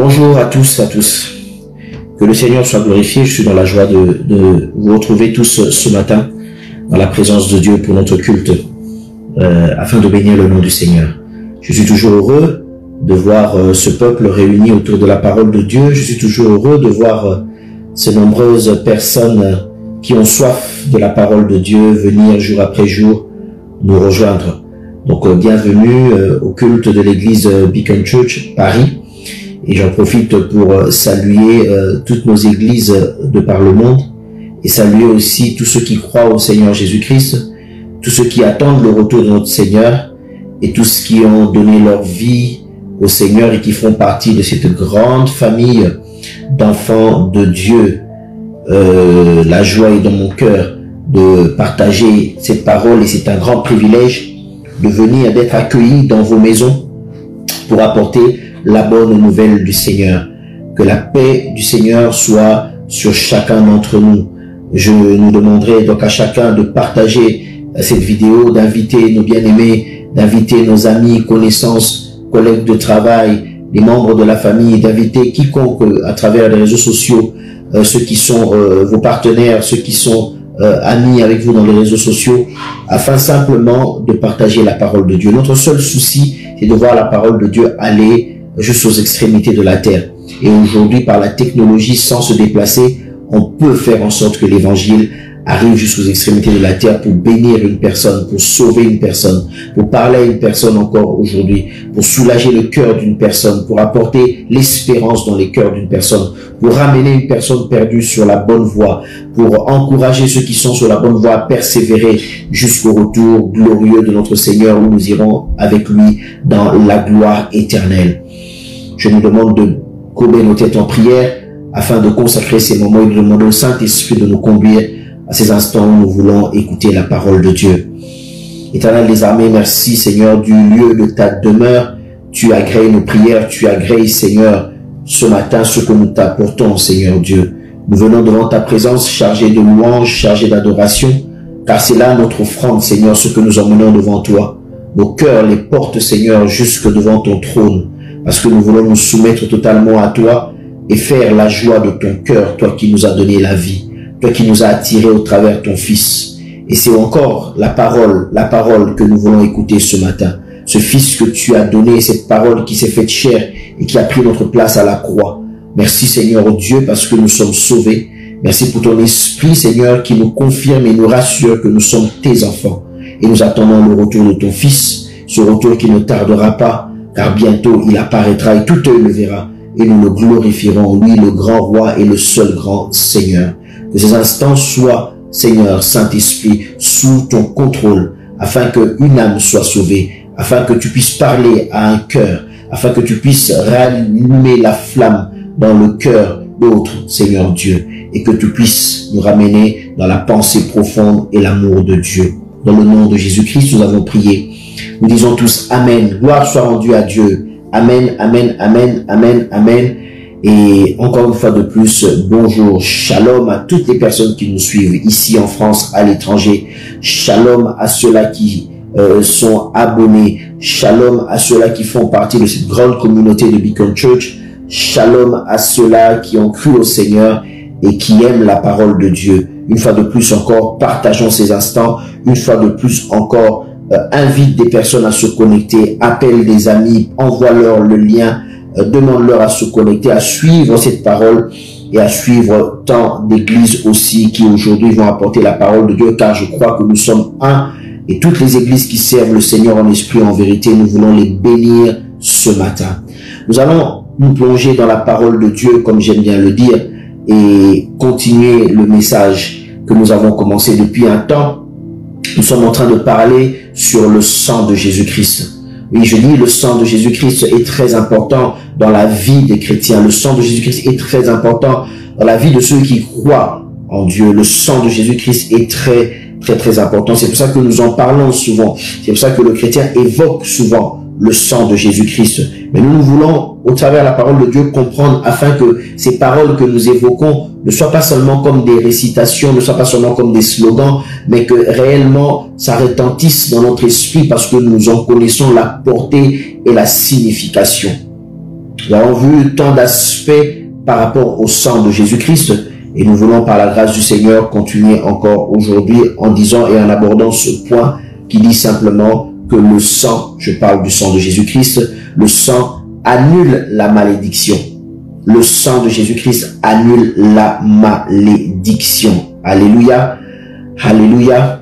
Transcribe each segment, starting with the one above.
Bonjour à tous et à tous. Que le Seigneur soit glorifié. Je suis dans la joie de vous retrouver tous ce matin dans la présence de Dieu pour notre culte afin de bénir le nom du Seigneur. Je suis toujours heureux de voir ce peuple réuni autour de la parole de Dieu. Je suis toujours heureux de voir ces nombreuses personnes qui ont soif de la parole de Dieu venir jour après jour nous rejoindre. Donc bienvenue au culte de l'église Beacon Church Paris. Et j'en profite pour saluer toutes nos églises de par le monde et saluer aussi tous ceux qui croient au Seigneur Jésus-Christ, tous ceux qui attendent le retour de notre Seigneur et tous ceux qui ont donné leur vie au Seigneur et qui font partie de cette grande famille d'enfants de Dieu. La joie est dans mon cœur de partager cette parole et c'est un grand privilège de venir, d'être accueilli dans vos maisons pour apporter la bonne nouvelle du Seigneur. Que la paix du Seigneur soit sur chacun d'entre nous. Je nous demanderai donc à chacun de partager cette vidéo, d'inviter nos bien-aimés, d'inviter nos amis, connaissances, collègues de travail, les membres de la famille, d'inviter quiconque à travers les réseaux sociaux, ceux qui sont vos partenaires, ceux qui sont amis avec vous dans les réseaux sociaux, afin simplement de partager la parole de Dieu. Notre seul souci, c'est de voir la parole de Dieu aller jusqu'aux extrémités de la terre. Et aujourd'hui, par la technologie, sans se déplacer, on peut faire en sorte que l'évangile arrive jusqu'aux extrémités de la terre pour bénir une personne, pour sauver une personne, pour parler à une personne encore aujourd'hui, pour soulager le cœur d'une personne, pour apporter l'espérance dans les cœurs d'une personne, pour ramener une personne perdue sur la bonne voie, pour encourager ceux qui sont sur la bonne voie à persévérer jusqu'au retour glorieux de notre Seigneur où nous irons avec lui dans la gloire éternelle. Je nous demande de courber nos têtes en prière afin de consacrer ces moments et de demander au Saint-Esprit de nous conduire à ces instants où nous voulons écouter la parole de Dieu. Éternel des armées, merci Seigneur du lieu de ta demeure. Tu agrées nos prières, tu agrées Seigneur ce matin ce que nous t'apportons Seigneur Dieu. Nous venons devant ta présence chargés de louanges, chargés d'adoration, car c'est là notre offrande Seigneur, ce que nous emmenons devant toi. Nos cœurs les portent Seigneur jusque devant ton trône, parce que nous voulons nous soumettre totalement à toi et faire la joie de ton cœur, toi qui nous as donné la vie, toi qui nous as attirés au travers ton Fils. Et c'est encore la parole que nous voulons écouter ce matin. Ce Fils que tu as donné, cette parole qui s'est faite chair et qui a pris notre place à la croix. Merci Seigneur Dieu parce que nous sommes sauvés. Merci pour ton Esprit Seigneur qui nous confirme et nous rassure que nous sommes tes enfants. Et nous attendons le retour de ton Fils, ce retour qui ne tardera pas, car bientôt il apparaîtra et tout œil le verra. Et nous le glorifierons, lui le grand roi et le seul grand Seigneur. Que ces instants soient, Seigneur Saint-Esprit, sous ton contrôle, afin qu'une âme soit sauvée, afin que tu puisses parler à un cœur, afin que tu puisses rallumer la flamme dans le cœur d'autres, Seigneur Dieu, et que tu puisses nous ramener dans la pensée profonde et l'amour de Dieu. Dans le nom de Jésus-Christ, nous avons prié. Nous disons tous Amen. Gloire soit rendue à Dieu. Amen, Amen, Amen, Amen, Amen. Et encore une fois de plus, bonjour, shalom à toutes les personnes qui nous suivent ici en France, à l'étranger. Shalom à ceux-là qui sont abonnés. Shalom à ceux-là qui font partie de cette grande communauté de Beacon Church. Shalom à ceux-là qui ont cru au Seigneur et qui aiment la parole de Dieu. Une fois de plus encore, partageons ces instants. Une fois de plus encore, invite des personnes à se connecter, appelle des amis, envoie-leur le lien, demande-leur à se connecter, à suivre cette parole et à suivre tant d'églises aussi qui aujourd'hui vont apporter la parole de Dieu, car je crois que nous sommes un et toutes les églises qui servent le Seigneur en esprit en vérité, nous voulons les bénir ce matin. Nous allons nous plonger dans la parole de Dieu, comme j'aime bien le dire, et continuer le message que nous avons commencé depuis un temps. Nous sommes en train de parler sur le sang de Jésus-Christ. Oui, je dis le sang de Jésus-Christ est très important dans la vie des chrétiens. Le sang de Jésus-Christ est très important dans la vie de ceux qui croient en Dieu. Le sang de Jésus-Christ est très important. C'est pour ça que nous en parlons souvent. C'est pour ça que le chrétien évoque souvent le sang de Jésus-Christ. Mais nous voulons, au travers de la parole de Dieu, comprendre afin que ces paroles que nous évoquons ne soient pas seulement comme des récitations, ne soient pas seulement comme des slogans, mais que réellement ça retentisse dans notre esprit parce que nous en connaissons la portée et la signification. Nous avons vu tant d'aspects par rapport au sang de Jésus-Christ et nous voulons par la grâce du Seigneur continuer encore aujourd'hui en disant et en abordant ce point qui dit simplement que le sang, je parle du sang de Jésus-Christ, le sang annule la malédiction. Le sang de Jésus-Christ annule la malédiction. Alléluia. Alléluia.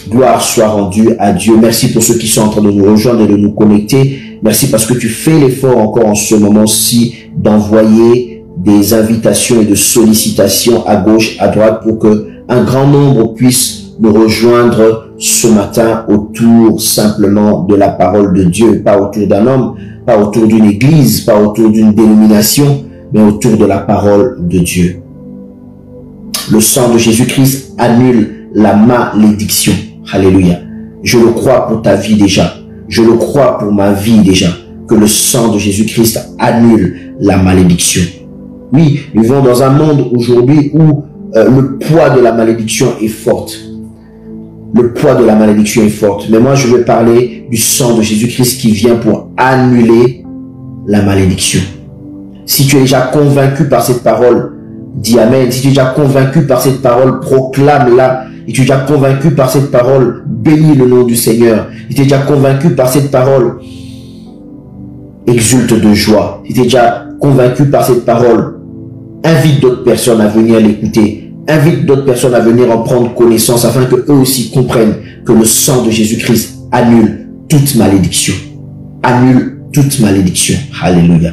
Gloire soit rendue à Dieu. Merci pour ceux qui sont en train de nous rejoindre et de nous connecter. Merci parce que tu fais l'effort encore en ce moment-ci d'envoyer des invitations et de sollicitations à gauche, à droite pour que un grand nombre puisse nous rejoindre ce matin autour simplement de la parole de Dieu, pas autour d'un homme, pas autour d'une église, pas autour d'une dénomination, mais autour de la parole de Dieu. Le sang de Jésus-Christ annule la malédiction. Alléluia. Je le crois pour ta vie déjà. Je le crois pour ma vie déjà. Que le sang de Jésus-Christ annule la malédiction. Oui, nous vivons dans un monde aujourd'hui où le poids de la malédiction est forte. Le poids de la malédiction est forte. Mais moi, je veux parler du sang de Jésus-Christ qui vient pour annuler la malédiction. Si tu es déjà convaincu par cette parole, dis Amen. Si tu es déjà convaincu par cette parole, proclame-la. Et tu es déjà convaincu par cette parole, bénis le nom du Seigneur. Si tu es déjà convaincu par cette parole, exulte de joie. Si tu es déjà convaincu par cette parole, invite d'autres personnes à venir l'écouter. Invite d'autres personnes à venir en prendre connaissance afin que eux aussi comprennent que le sang de Jésus-Christ annule toute malédiction. Annule toute malédiction. Alléluia.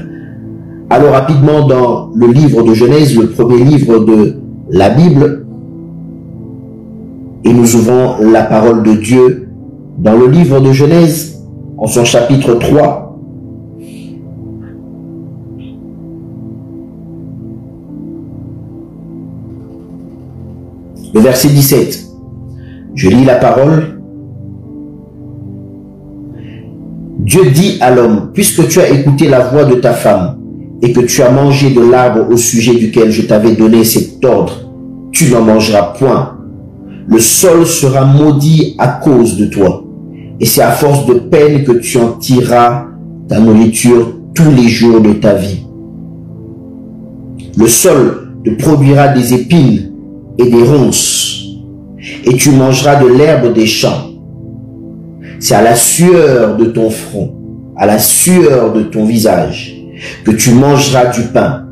Alors rapidement dans le livre de Genèse, le premier livre de la Bible, et nous ouvrons la parole de Dieu dans le livre de Genèse, en son chapitre 3. Le verset 17. Je lis la parole. Dieu dit à l'homme, puisque tu as écouté la voix de ta femme et que tu as mangé de l'arbre au sujet duquel je t'avais donné cet ordre, tu n'en mangeras point. Le sol sera maudit à cause de toi, et c'est à force de peine que tu en tireras ta nourriture tous les jours de ta vie. Le sol te produira des épines et des ronces, et tu mangeras de l'herbe des champs. C'est à la sueur de ton front, à la sueur de ton visage, que tu mangeras du pain,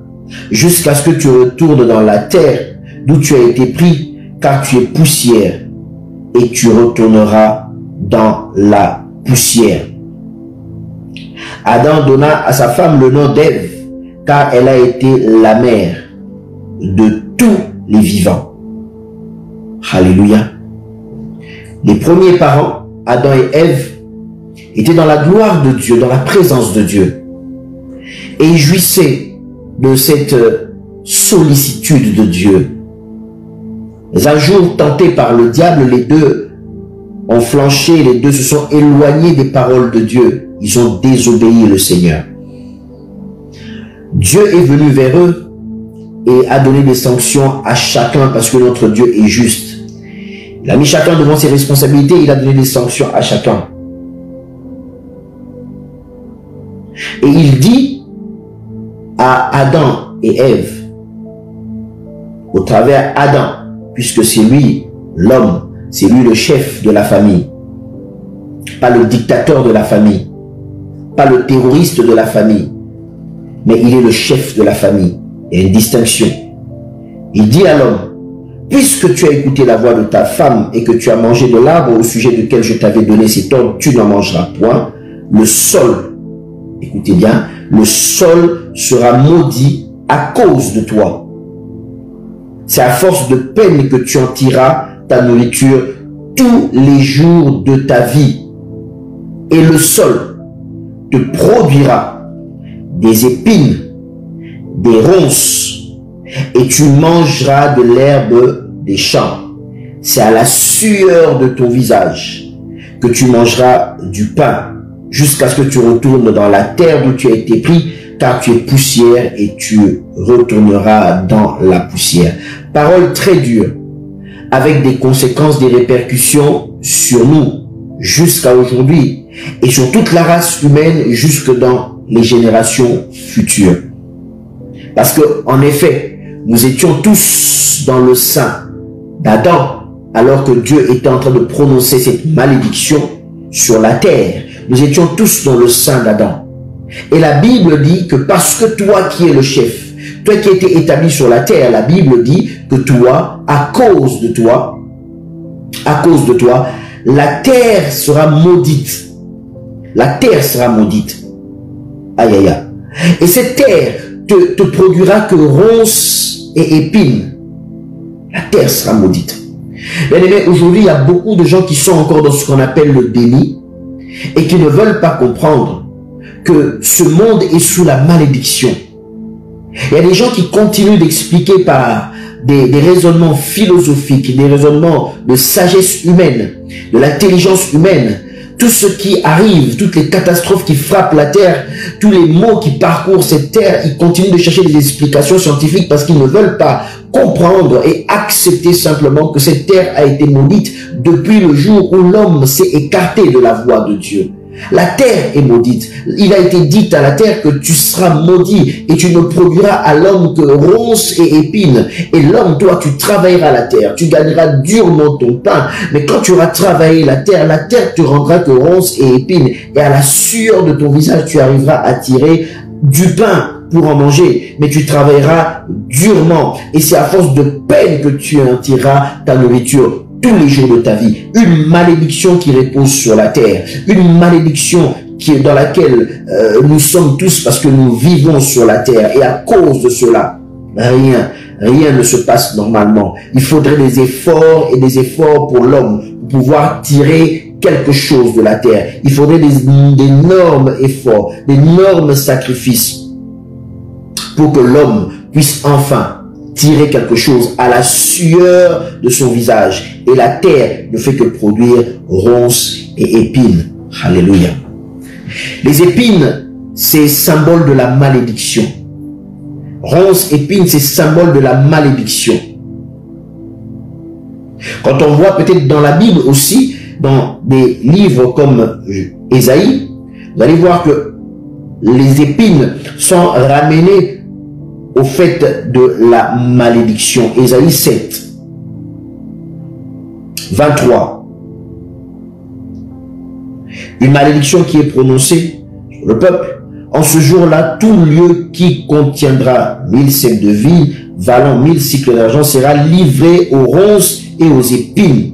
jusqu'à ce que tu retournes dans la terre d'où tu as été pris, car tu es poussière, et tu retourneras dans la poussière. Adam donna à sa femme le nom d'Ève, car elle a été la mère de tous les vivants. Alléluia. Les premiers parents, Adam et Ève, étaient dans la gloire de Dieu, dans la présence de Dieu. Et ils jouissaient de cette sollicitude de Dieu. Mais un jour, tentés par le diable, les deux ont flanché, les deux se sont éloignés des paroles de Dieu. Ils ont désobéi le Seigneur. Dieu est venu vers eux et a donné des sanctions à chacun parce que notre Dieu est juste. Il a mis chacun devant ses responsabilités, il a donné des sanctions à chacun. Et il dit à Adam et Ève, au travers Adam, puisque c'est lui l'homme, c'est lui le chef de la famille, pas le dictateur de la famille, pas le terroriste de la famille, mais il est le chef de la famille. Il y a une distinction. Il dit à l'homme, puisque tu as écouté la voix de ta femme et que tu as mangé de l'arbre au sujet duquel je t'avais donné cet ordre, tu n'en mangeras point. Le sol, écoutez bien, le sol sera maudit à cause de toi. C'est à force de peine que tu en tireras ta nourriture tous les jours de ta vie. Et le sol te produira des épines, des ronces, et tu mangeras de l'herbe des champs. C'est à la sueur de ton visage que tu mangeras du pain, jusqu'à ce que tu retournes dans la terre d'où tu as été pris, car tu es poussière et tu retourneras dans la poussière. Parole très dure, avec des conséquences, des répercussions sur nous, jusqu'à aujourd'hui, et sur toute la race humaine, jusque dans les générations futures. Parce que, en effet, nous étions tous dans le sein d'Adam, alors que Dieu était en train de prononcer cette malédiction sur la terre. Nous étions tous dans le sein d'Adam. Et la Bible dit que parce que toi qui es le chef, toi qui étais établi sur la terre, la Bible dit que toi, à cause de toi, la terre sera maudite. La terre sera maudite. Aïe, aïe, aïe. Et cette terre te produira que ronces et épines. La terre sera maudite. Bien aimé, aujourd'hui, il y a beaucoup de gens qui sont encore dans ce qu'on appelle le déni et qui ne veulent pas comprendre que ce monde est sous la malédiction. Il y a des gens qui continuent d'expliquer par des raisonnements philosophiques, des raisonnements de sagesse humaine, de l'intelligence humaine, tout ce qui arrive, toutes les catastrophes qui frappent la terre, tous les maux qui parcourent cette terre, ils continuent de chercher des explications scientifiques parce qu'ils ne veulent pas comprendre et accepter simplement que cette terre a été maudite depuis le jour où l'homme s'est écarté de la voie de Dieu. La terre est maudite. Il a été dit à la terre que tu seras maudit et tu ne produiras à l'homme que ronces et épines. Et l'homme, toi, tu travailleras la terre. Tu gagneras durement ton pain. Mais quand tu auras travaillé la terre te rendra que ronces et épines. Et à la sueur de ton visage, tu arriveras à tirer du pain pour en manger. Mais tu travailleras durement. Et c'est à force de peine que tu en tireras ta nourriture tous les jours de ta vie. Une malédiction qui repose sur la terre, une malédiction qui est dans laquelle nous sommes tous parce que nous vivons sur la terre et à cause de cela, rien ne se passe normalement. Il faudrait des efforts et des efforts pour l'homme pour pouvoir tirer quelque chose de la terre. Il faudrait d'énormes efforts, d'énormes sacrifices pour que l'homme puisse enfin tirer quelque chose à la sueur de son visage. Et la terre ne fait que produire ronces et épines. Alléluia. Les épines, c'est symbole de la malédiction. Ronces, épines, c'est symbole de la malédiction. Quand on voit peut-être dans la Bible aussi, dans des livres comme Ésaïe, vous allez voir que les épines sont ramenées au fait de la malédiction. Ésaïe 7, 23. Une malédiction qui est prononcée sur le peuple. En ce jour-là, tout lieu qui contiendra 1000 sèques de vie, valant 1000 cycles d'argent, sera livré aux ronces et aux épines.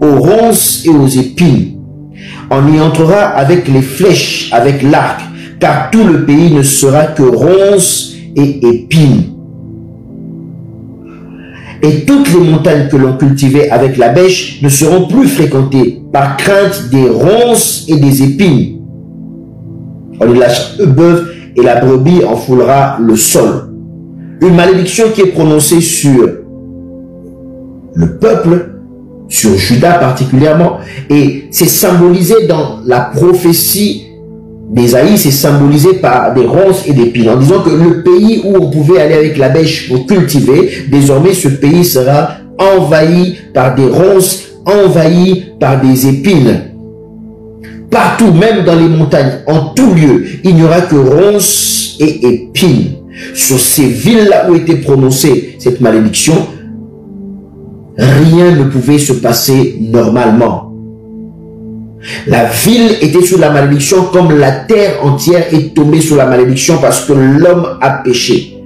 Aux ronces et aux épines. On y entrera avec les flèches, avec l'arc, car tout le pays ne sera que ronces et épines. Et toutes les montagnes que l'on cultivait avec la bêche ne seront plus fréquentées par crainte des ronces et des épines. On y lâche le bœuf et la brebis en foulera le sol. Une malédiction qui est prononcée sur le peuple, sur Juda particulièrement, et c'est symbolisé dans la prophétie d'Ésaïe, c'est symbolisé par des ronces et des épines, en disant que le pays où on pouvait aller avec la bêche pour cultiver, désormais ce pays sera envahi par des ronces, envahi par des épines. Partout, même dans les montagnes, en tout lieu, il n'y aura que ronces et épines. Sur ces villes-là où était prononcée cette malédiction, rien ne pouvait se passer normalement. La ville était sous la malédiction comme la terre entière est tombée sous la malédiction parce que l'homme a péché.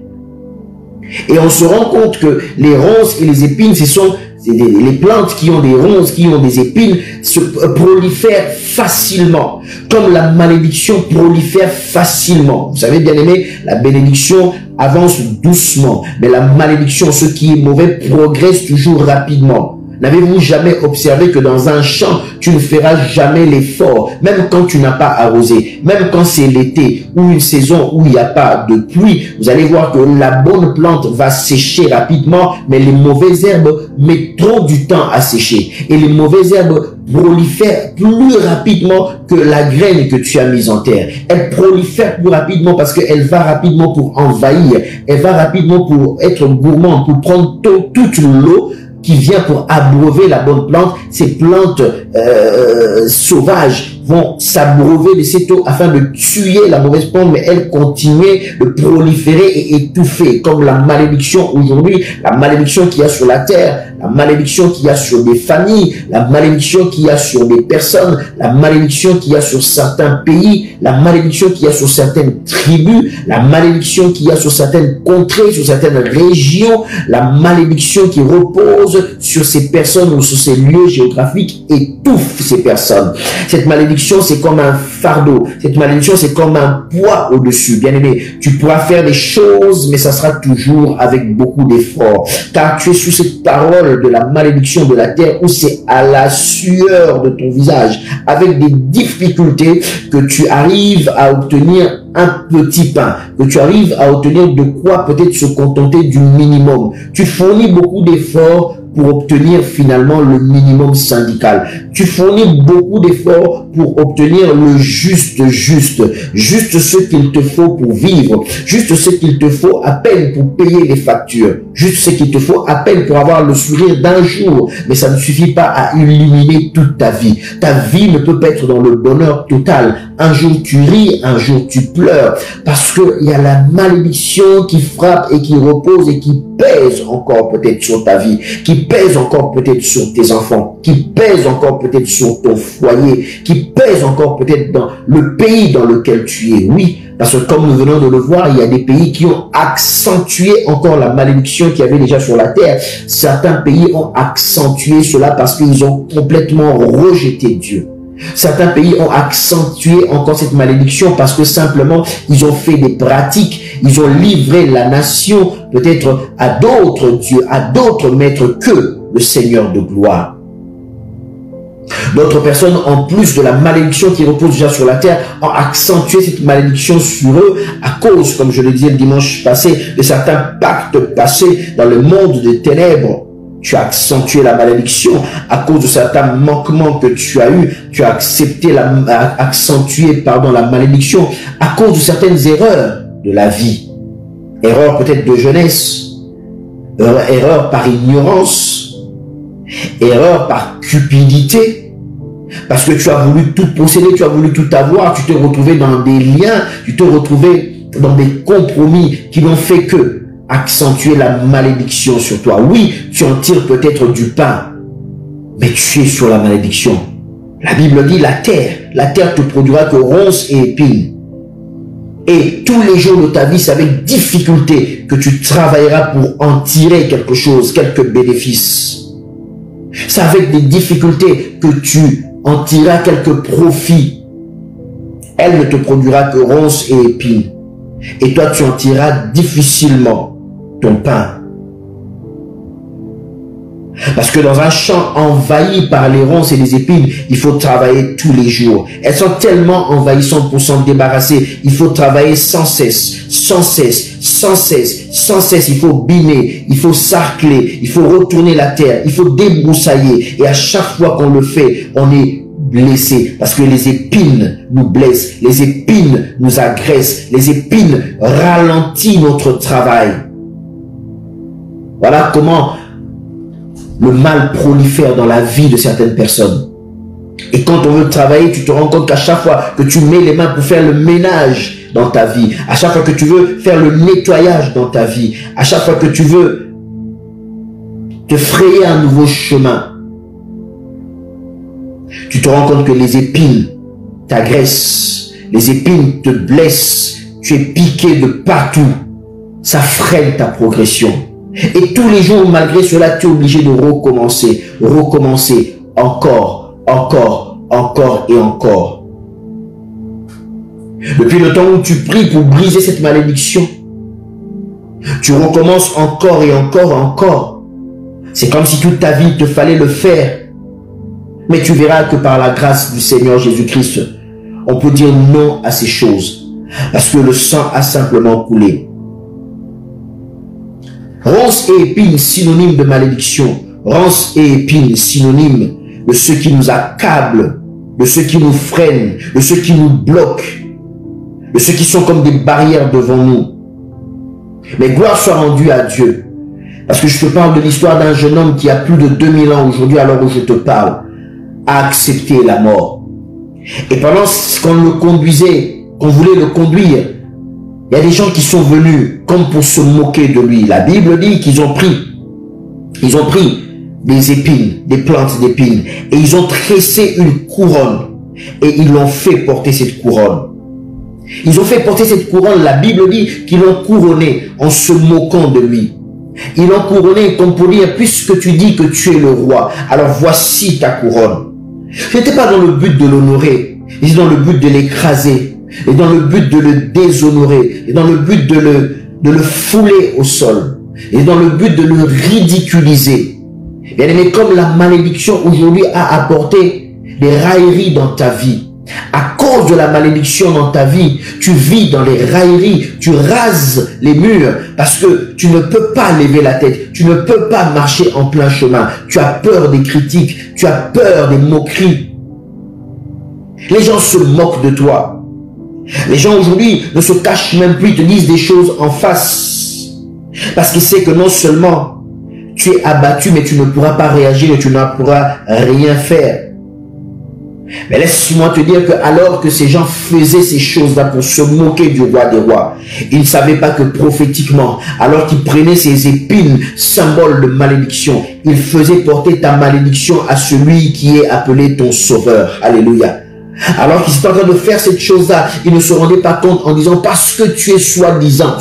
Et on se rend compte que les ronces et les épines, ce sont les plantes qui ont des ronces, qui ont des épines, se prolifèrent facilement. Comme la malédiction prolifère facilement. Vous savez, bien aimé, la bénédiction avance doucement. Mais la malédiction, ce qui est mauvais, progresse toujours rapidement. N'avez-vous jamais observé que dans un champ, tu ne feras jamais l'effort, même quand tu n'as pas arrosé, même quand c'est l'été ou une saison où il n'y a pas de pluie, vous allez voir que la bonne plante va sécher rapidement, mais les mauvaises herbes mettront du temps à sécher. Et les mauvaises herbes prolifèrent plus rapidement que la graine que tu as mise en terre. Elle prolifère plus rapidement parce qu'elle va rapidement pour envahir, elle va rapidement pour être gourmande, pour prendre toute l'eau qui vient pour abreuver la bonne plante. Ces plantes sauvages vont s'abreuver de cette eau afin de tuer la mauvaise plante, mais elle continuait de proliférer et étouffer, comme la malédiction aujourd'hui, la malédiction qu'il y a sur la terre, la malédiction qu'il y a sur des familles, la malédiction qu'il y a sur des personnes, la malédiction qu'il y a sur certains pays, la malédiction qu'il y a sur certaines tribus, la malédiction qu'il y a sur certaines contrées, sur certaines régions, la malédiction qui repose sur ces personnes ou sur ces lieux géographiques étouffe ces personnes. Cette malédiction, c'est comme un fardeau. Cette malédiction, c'est comme un poids au-dessus. Bien aimé, tu pourras faire des choses, mais ça sera toujours avec beaucoup d'efforts. Car tu es sous cette parole de la malédiction de la terre où c'est à la sueur de ton visage, avec des difficultés, que tu arrives à obtenir un petit pain, que tu arrives à obtenir de quoi peut-être se contenter du minimum. Tu fournis beaucoup d'efforts pour obtenir finalement le minimum syndical. Tu fournis beaucoup d'efforts pour obtenir le juste ce qu'il te faut pour vivre, juste ce qu'il te faut à peine pour payer les factures, juste ce qu'il te faut à peine pour avoir le sourire d'un jour, mais ça ne suffit pas à illuminer toute ta vie. Ta vie ne peut pas être dans le bonheur total. Un jour tu ris, un jour tu pleures, parce que il y a la malédiction qui frappe et qui repose et qui pèse encore peut-être sur ta vie, qui pèse encore peut-être sur tes enfants, qui pèse encore peut-être sur ton foyer, qui pèse encore peut-être dans le pays dans lequel tu es. Oui, parce que comme nous venons de le voir, il y a des pays qui ont accentué encore la malédiction qu'il y avait déjà sur la terre. Certains pays ont accentué cela parce qu'ils ont complètement rejeté Dieu. Certains pays ont accentué encore cette malédiction parce que simplement ils ont fait des pratiques, ils ont livré la nation peut-être à d'autres dieux, à d'autres maîtres que le Seigneur de gloire. D'autres personnes, en plus de la malédiction qui repose déjà sur la terre, ont accentué cette malédiction sur eux à cause, comme je le disais le dimanche passé, de certains pactes passés dans le monde des ténèbres. Tu as accentué la malédiction à cause de certains manquements que tu as eus. Tu as accentué la malédiction à cause de certaines erreurs de la vie. Erreurs peut-être de jeunesse, erreurs par ignorance, erreurs par cupidité. Parce que tu as voulu tout posséder, tu as voulu tout avoir, tu t'es retrouvé dans des liens, tu t'es retrouvé dans des compromis qui n'ont fait que accentuer la malédiction sur toi. Oui, tu en tires peut-être du pain, mais tu es sur la malédiction. La Bible dit la terre te produira que ronces et épines. Et tous les jours de ta vie, c'est avec difficulté que tu travailleras pour en tirer quelque chose, quelques bénéfices. C'est avec des difficultés que tu en tireras quelques profits. Elle ne te produira que ronces et épines. Et toi, tu en tireras difficilement ton pain. Parce que dans un champ envahi par les ronces et les épines, il faut travailler tous les jours. Elles sont tellement envahissantes pour s'en débarrasser. Il faut travailler sans cesse, sans cesse, sans cesse, sans cesse. Il faut biner, il faut sarcler, il faut retourner la terre, il faut débroussailler. Et à chaque fois qu'on le fait, on est blessé parce que les épines nous blessent, les épines nous agressent, les épines ralentissent notre travail. Voilà comment le mal prolifère dans la vie de certaines personnes. Et quand on veut travailler, tu te rends compte qu'à chaque fois que tu mets les mains pour faire le ménage dans ta vie, à chaque fois que tu veux faire le nettoyage dans ta vie, à chaque fois que tu veux te frayer un nouveau chemin, tu te rends compte que les épines t'agressent, les épines te blessent, tu es piqué de partout, ça freine ta progression. Et tous les jours, malgré cela, tu es obligé de recommencer, recommencer, encore, encore, encore et encore. Depuis le temps où tu pries pour briser cette malédiction, tu recommences encore et encore et encore. C'est comme si toute ta vie, il te fallait le faire. Mais tu verras que par la grâce du Seigneur Jésus-Christ, on peut dire non à ces choses. Parce que le sang a simplement coulé. Ronces et épines, synonyme de malédiction. Ronces et épines, synonyme de ceux qui nous accablent, de ceux qui nous freinent, de ceux qui nous bloquent, de ceux qui sont comme des barrières devant nous. Mais gloire soit rendue à Dieu. Parce que je te parle de l'histoire d'un jeune homme qui a plus de 2000 ans aujourd'hui, alors où je te parle, a accepté la mort. Et pendant qu'on le conduisait, qu'on voulait le conduire, il y a des gens qui sont venus comme pour se moquer de lui. La Bible dit qu'ils ont pris des épines, des plantes d'épines, et ils ont tressé une couronne, et ils l'ont fait porter cette couronne. Ils ont fait porter cette couronne. La Bible dit qu'ils l'ont couronné en se moquant de lui. Ils l'ont couronné comme pour dire, puisque tu dis que tu es le roi, alors voici ta couronne. Ce n'était pas dans le but de l'honorer, c'est dans le but de l'écraser, et dans le but de le déshonorer, et dans le but de le fouler au sol, et dans le but de le ridiculiser. Bien aimé, comme la malédiction aujourd'hui a apporté des railleries dans ta vie, à cause de la malédiction dans ta vie, tu vis dans les railleries, tu rases les murs parce que tu ne peux pas lever la tête, tu ne peux pas marcher en plein chemin, tu as peur des critiques, tu as peur des moqueries. Les gens se moquent de toi. Les gens aujourd'hui ne se cachent même plus, te disent des choses en face parce qu'ils savent que non seulement tu es abattu, mais tu ne pourras pas réagir et tu ne pourras rien faire. Mais laisse-moi te dire que alors que ces gens faisaient ces choses-là pour se moquer du roi des rois, ils ne savaient pas que prophétiquement, alors qu'ils prenaient ces épines, symboles de malédiction, ils faisaient porter ta malédiction à celui qui est appelé ton sauveur. Alléluia. Alors qu'ils étaient en train de faire cette chose-là, ils ne se rendaient pas compte en disant, parce que tu es soi-disant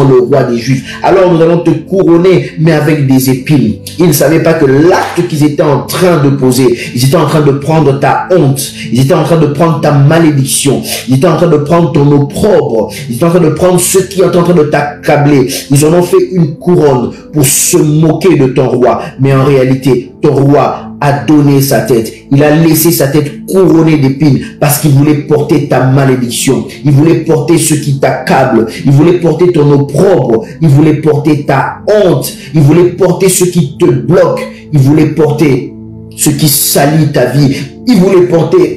le roi des Juifs, alors nous allons te couronner, mais avec des épines. Ils ne savaient pas que l'acte qu'ils étaient en train de poser, ils étaient en train de prendre ta honte, ils étaient en train de prendre ta malédiction, ils étaient en train de prendre ton opprobre, ils étaient en train de prendre ce qui est en train de t'accabler. Ils en ont fait une couronne pour se moquer de ton roi, mais en réalité, ton roi a donné sa tête. Il a laissé sa tête couronnée d'épines parce qu'il voulait porter ta malédiction. Il voulait porter ce qui t'accable. Il voulait porter ton opprobre. Il voulait porter ta honte. Il voulait porter ce qui te bloque. Il voulait porter ce qui salit ta vie. Il voulait porter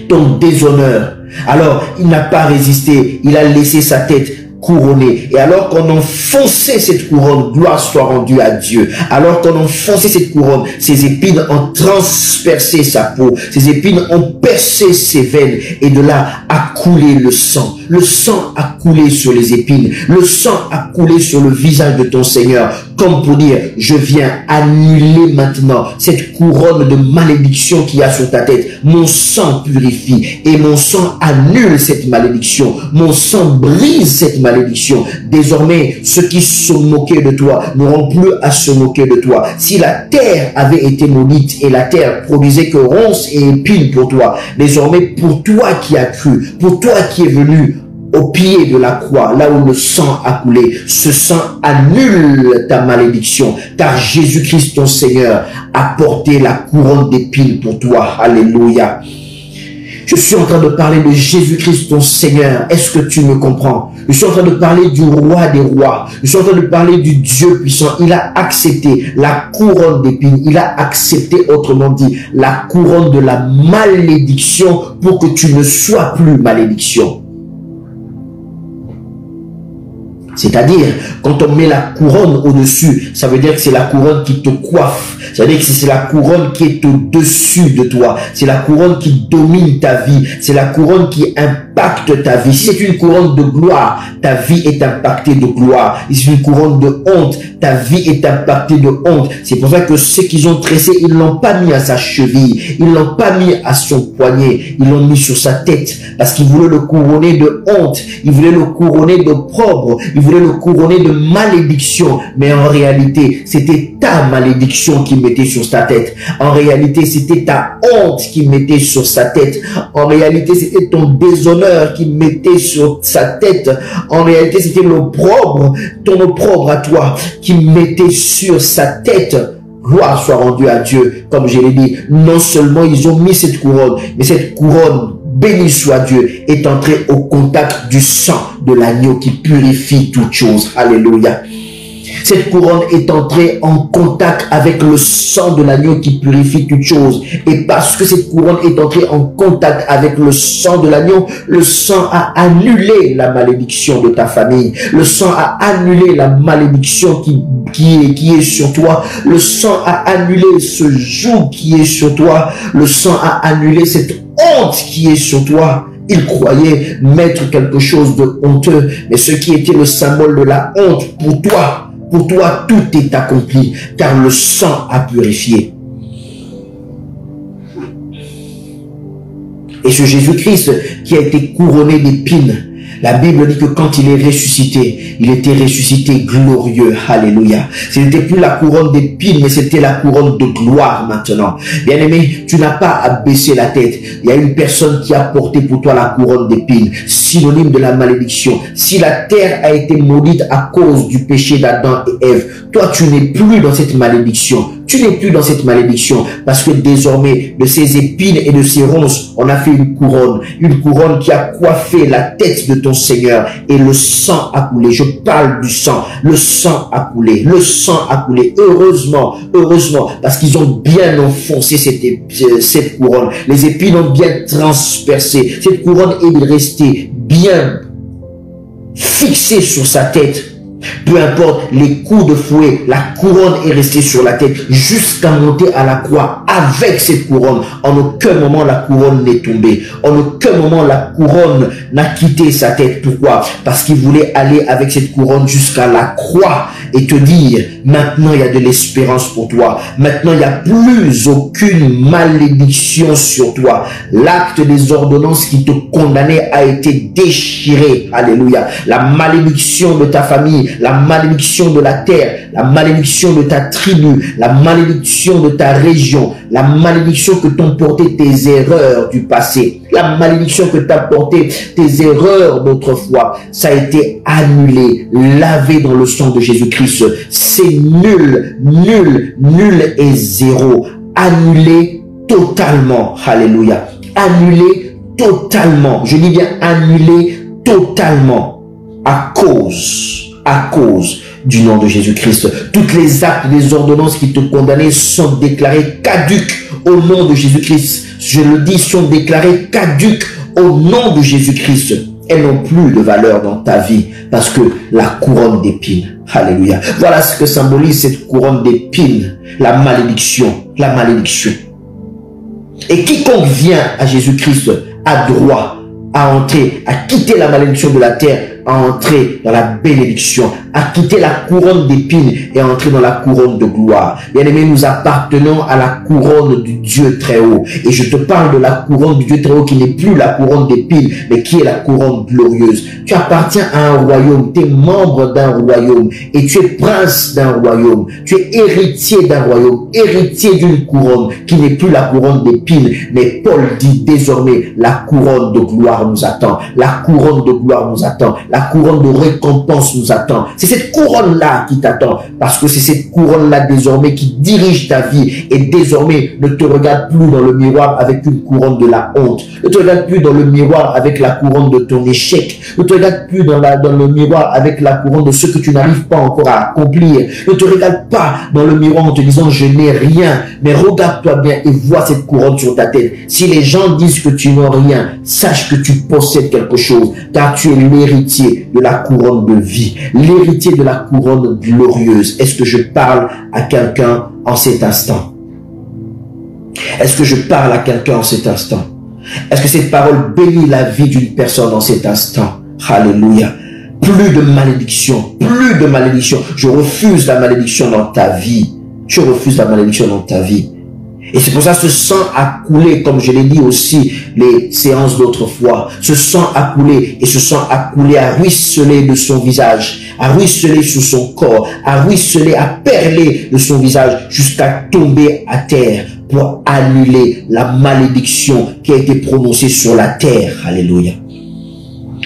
ton déshonneur. Alors, il n'a pas résisté. Il a laissé sa tête couronnée. Et alors qu'on enfonçait cette couronne, gloire soit rendue à Dieu. Alors qu'on enfonçait cette couronne, ces épines ont transpercé sa peau. Ces épines ont percé ses veines. Et de là a coulé le sang. Le sang a coulé sur les épines. Le sang a coulé sur le visage de ton Seigneur. Comme pour dire, je viens annuler maintenant cette couronne de malédiction qu'il y a sur ta tête. Mon sang purifie et mon sang annule cette malédiction. Mon sang brise cette malédiction. Désormais, ceux qui se moquaient de toi n'auront plus à se moquer de toi. Si la terre avait été maudite et la terre produisait que ronces et épines pour toi, désormais pour toi qui as cru, pour toi qui es venu au pied de la croix, là où le sang a coulé, ce sang annule ta malédiction, car Jésus-Christ ton Seigneur a porté la couronne d'épines pour toi. Alléluia. Je suis en train de parler de Jésus-Christ ton Seigneur. Est-ce que tu me comprends? Je suis en train de parler du roi des rois. Je suis en train de parler du Dieu puissant. Il a accepté la couronne d'épines. Il a accepté, autrement dit, la couronne de la malédiction pour que tu ne sois plus malédiction. C'est-à-dire, quand on met la couronne au-dessus, ça veut dire que c'est la couronne qui te coiffe. Ça veut dire que c'est la couronne qui est au-dessus de toi. C'est la couronne qui domine ta vie. C'est la couronne qui impacte ta vie. Si c'est une couronne de gloire, ta vie est impactée de gloire. Si c'est une couronne de honte, ta vie est impactée de honte. C'est pour ça que ceux qu'ils ont tressé, ils ne l'ont pas mis à sa cheville. Ils ne l'ont pas mis à son poignet. Ils l'ont mis sur sa tête. Parce qu'ils voulaient le couronner de honte. Ils voulaient le couronner d'opprobre. Ils voulaient le couronner de malédiction. Mais en réalité, c'était ta malédiction qui mettait sur ta tête. En réalité, c'était ta honte qui mettait sur sa tête. En réalité, c'était ton déshonneur qui mettait sur sa tête. En réalité, c'était l'opprobre, ton opprobre à toi, qui mettait sur sa tête. Gloire soit rendue à Dieu. Comme je l'ai dit, non seulement ils ont mis cette couronne, mais cette couronne, béni soit Dieu, est entrée au contact du sang de l'agneau qui purifie toutes choses. Alléluia. Cette couronne est entrée en contact avec le sang de l'agneau qui purifie toute chose. Et parce que cette couronne est entrée en contact avec le sang de l'agneau, le sang a annulé la malédiction de ta famille. Le sang a annulé la malédiction qui est sur toi. Le sang a annulé ce joug qui est sur toi. Le sang a annulé cette honte qui est sur toi. Il croyait mettre quelque chose de honteux, mais ce qui était le symbole de la honte pour toi, tout est accompli, car le sang a purifié. Et ce Jésus-Christ qui a été couronné d'épines, la Bible dit que quand il est ressuscité, il était ressuscité glorieux. Alléluia. Ce n'était plus la couronne d'épines, mais c'était la couronne de gloire maintenant. Bien-aimé, tu n'as pas à baisser la tête. Il y a une personne qui a porté pour toi la couronne d'épines, synonyme de la malédiction. Si la terre a été maudite à cause du péché d'Adam et Ève, toi tu n'es plus dans cette malédiction. Tu n'es plus dans cette malédiction parce que désormais, de ces épines et de ces ronces, on a fait une couronne qui a coiffé la tête de ton Seigneur et le sang a coulé. Je parle du sang. Le sang a coulé. Le sang a coulé. Heureusement, parce qu'ils ont bien enfoncé cette couronne. Les épines ont bien transpercé. Cette couronne est restée bien fixée sur sa tête. Peu importe les coups de fouet, la couronne est restée sur la tête jusqu'à monter à la croix avec cette couronne. En aucun moment la couronne n'est tombée. En aucun moment la couronne n'a quitté sa tête. Pourquoi? Parce qu'il voulait aller avec cette couronne jusqu'à la croix et te dire, maintenant il y a de l'espérance pour toi. Maintenant il n'y a plus aucune malédiction sur toi. L'acte des ordonnances qui te condamnait a été déchiré. Alléluia. La malédiction de ta famille, la malédiction de la terre, la malédiction de ta tribu, la malédiction de ta région, la malédiction que t'ont porté tes erreurs du passé, la malédiction que t'as porté tes erreurs d'autrefois, ça a été annulé, lavé dans le sang de Jésus-Christ. C'est nul, nul, nul et zéro. Annulé totalement. Alléluia. Annulé totalement. Je dis bien annulé totalement à cause du nom de Jésus-Christ. Toutes les actes des ordonnances qui te condamnaient sont déclarés caduques au nom de Jésus-Christ. Je le dis, sont déclarés caduques au nom de Jésus-Christ. Elles n'ont plus de valeur dans ta vie parce que la couronne d'épines. Alléluia. Voilà ce que symbolise cette couronne d'épines. La malédiction. La malédiction. Et quiconque vient à Jésus-Christ a droit à entrer, à quitter la malédiction de la terre, à entrer dans la bénédiction, à quitter la couronne d'épines et à entrer dans la couronne de gloire. Bien-aimés, nous appartenons à la couronne du Dieu très haut. Et je te parle de la couronne du Dieu très haut qui n'est plus la couronne d'épines, mais qui est la couronne glorieuse. Tu appartiens à un royaume, tu es membre d'un royaume et tu es prince d'un royaume. Tu es héritier d'un royaume, héritier d'une couronne qui n'est plus la couronne d'épines, mais Paul dit désormais la couronne de gloire nous attend. La couronne de gloire nous attend. La couronne de récompense nous attend. C'est cette couronne-là qui t'attend. Parce que c'est cette couronne-là désormais qui dirige ta vie. Et désormais, ne te regarde plus dans le miroir avec une couronne de la honte. Ne te regarde plus dans le miroir avec la couronne de ton échec. Ne te regarde plus dans le miroir avec la couronne de ce que tu n'arrives pas encore à accomplir. Ne te regarde pas dans le miroir en te disant je n'ai rien. Mais regarde-toi bien et vois cette couronne sur ta tête. Si les gens disent que tu n'as rien, sache que tu possèdes quelque chose. Car tu es l'héritier de la couronne de vie, l'héritier de la couronne glorieuse. Est-ce que je parle à quelqu'un en cet instant? Est-ce que je parle à quelqu'un en cet instant? Est-ce que cette parole bénit la vie d'une personne en cet instant? Alléluia. Plus de malédiction, plus de malédiction. Je refuse la malédiction dans ta vie. Je refuse la malédiction dans ta vie. Et c'est pour ça que ce sang a coulé, comme je l'ai dit aussi, les séances d'autrefois. Ce sang a coulé, et ce sang a coulé, a ruisselé de son visage, a ruisselé sur son corps, a ruisselé, a perlé de son visage, jusqu'à tomber à terre pour annuler la malédiction qui a été prononcée sur la terre. Alléluia.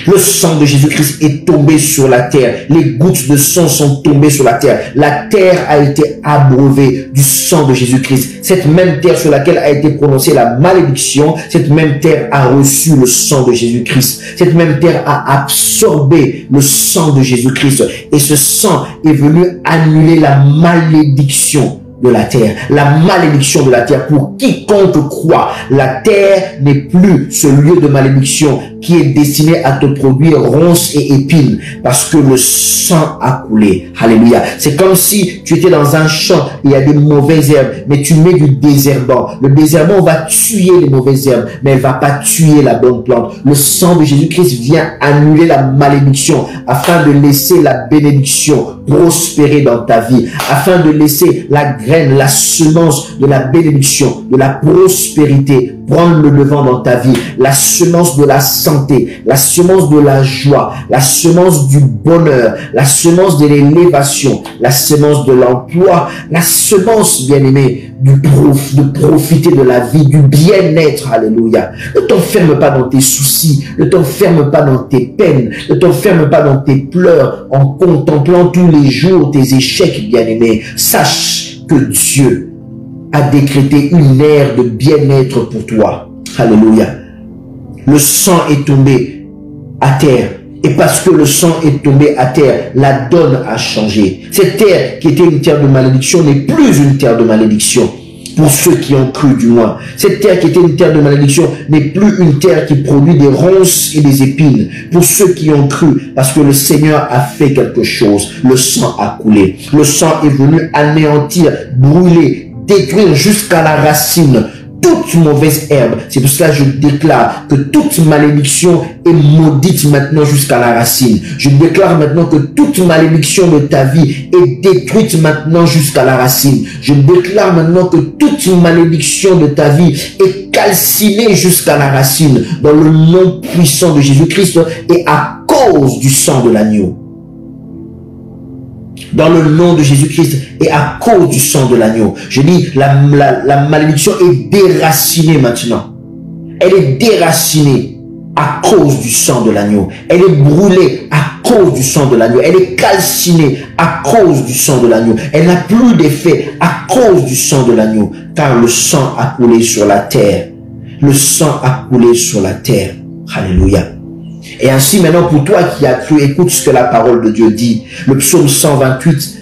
Le sang de Jésus-Christ est tombé sur la terre. Les gouttes de sang sont tombées sur la terre. La terre a été abreuvée du sang de Jésus-Christ. Cette même terre sur laquelle a été prononcée la malédiction, cette même terre a reçu le sang de Jésus-Christ. Cette même terre a absorbé le sang de Jésus-Christ. Et ce sang est venu annuler la malédiction de la terre, la malédiction de la terre. Pour quiconque croit, la terre n'est plus ce lieu de malédiction qui est destiné à te produire ronces et épines, parce que le sang a coulé. Alléluia. C'est comme si tu étais dans un champ, il y a des mauvaises herbes, mais tu mets du désherbant. Le désherbant va tuer les mauvaises herbes, mais elle va pas tuer la bonne plante. Le sang de Jésus-Christ vient annuler la malédiction, afin de laisser la bénédiction prospérer dans ta vie, afin de laisser la graine, la semence de la bénédiction, de la prospérité prendre le devant dans ta vie, la semence de la santé, la semence de la joie, la semence du bonheur, la semence de l'élévation, la semence de l'emploi, la semence, bien-aimé, de profiter de la vie, du bien-être. Alléluia. Ne t'enferme pas dans tes soucis, ne t'enferme pas dans tes peines, ne t'enferme pas dans tes pleurs en contemplant tous les jours tes échecs, bien-aimé. Sache que Dieu a décrété une ère de bien-être pour toi. Alléluia. Le sang est tombé à terre. Et parce que le sang est tombé à terre, la donne a changé. Cette terre qui était une terre de malédiction n'est plus une terre de malédiction. Pour ceux qui ont cru du moins. Cette terre qui était une terre de malédiction n'est plus une terre qui produit des ronces et des épines. Pour ceux qui ont cru, parce que le Seigneur a fait quelque chose. Le sang a coulé. Le sang est venu anéantir, brûler, détruire jusqu'à la racine toute mauvaise herbe. C'est pour cela que je déclare que toute malédiction est maudite maintenant jusqu'à la racine. Je déclare maintenant que toute malédiction de ta vie est détruite maintenant jusqu'à la racine. Je déclare maintenant que toute malédiction de ta vie est calcinée jusqu'à la racine dans le nom puissant de Jésus-Christ et à cause du sang de l'agneau. Dans le nom de Jésus-Christ et à cause du sang de l'agneau. Je dis, la malédiction est déracinée maintenant. Elle est déracinée à cause du sang de l'agneau. Elle est brûlée à cause du sang de l'agneau. Elle est calcinée à cause du sang de l'agneau. Elle n'a plus d'effet à cause du sang de l'agneau. Car le sang a coulé sur la terre. Le sang a coulé sur la terre. Alléluia. Et ainsi maintenant pour toi qui as cru, écoute ce que la parole de Dieu dit. Le psaume 128,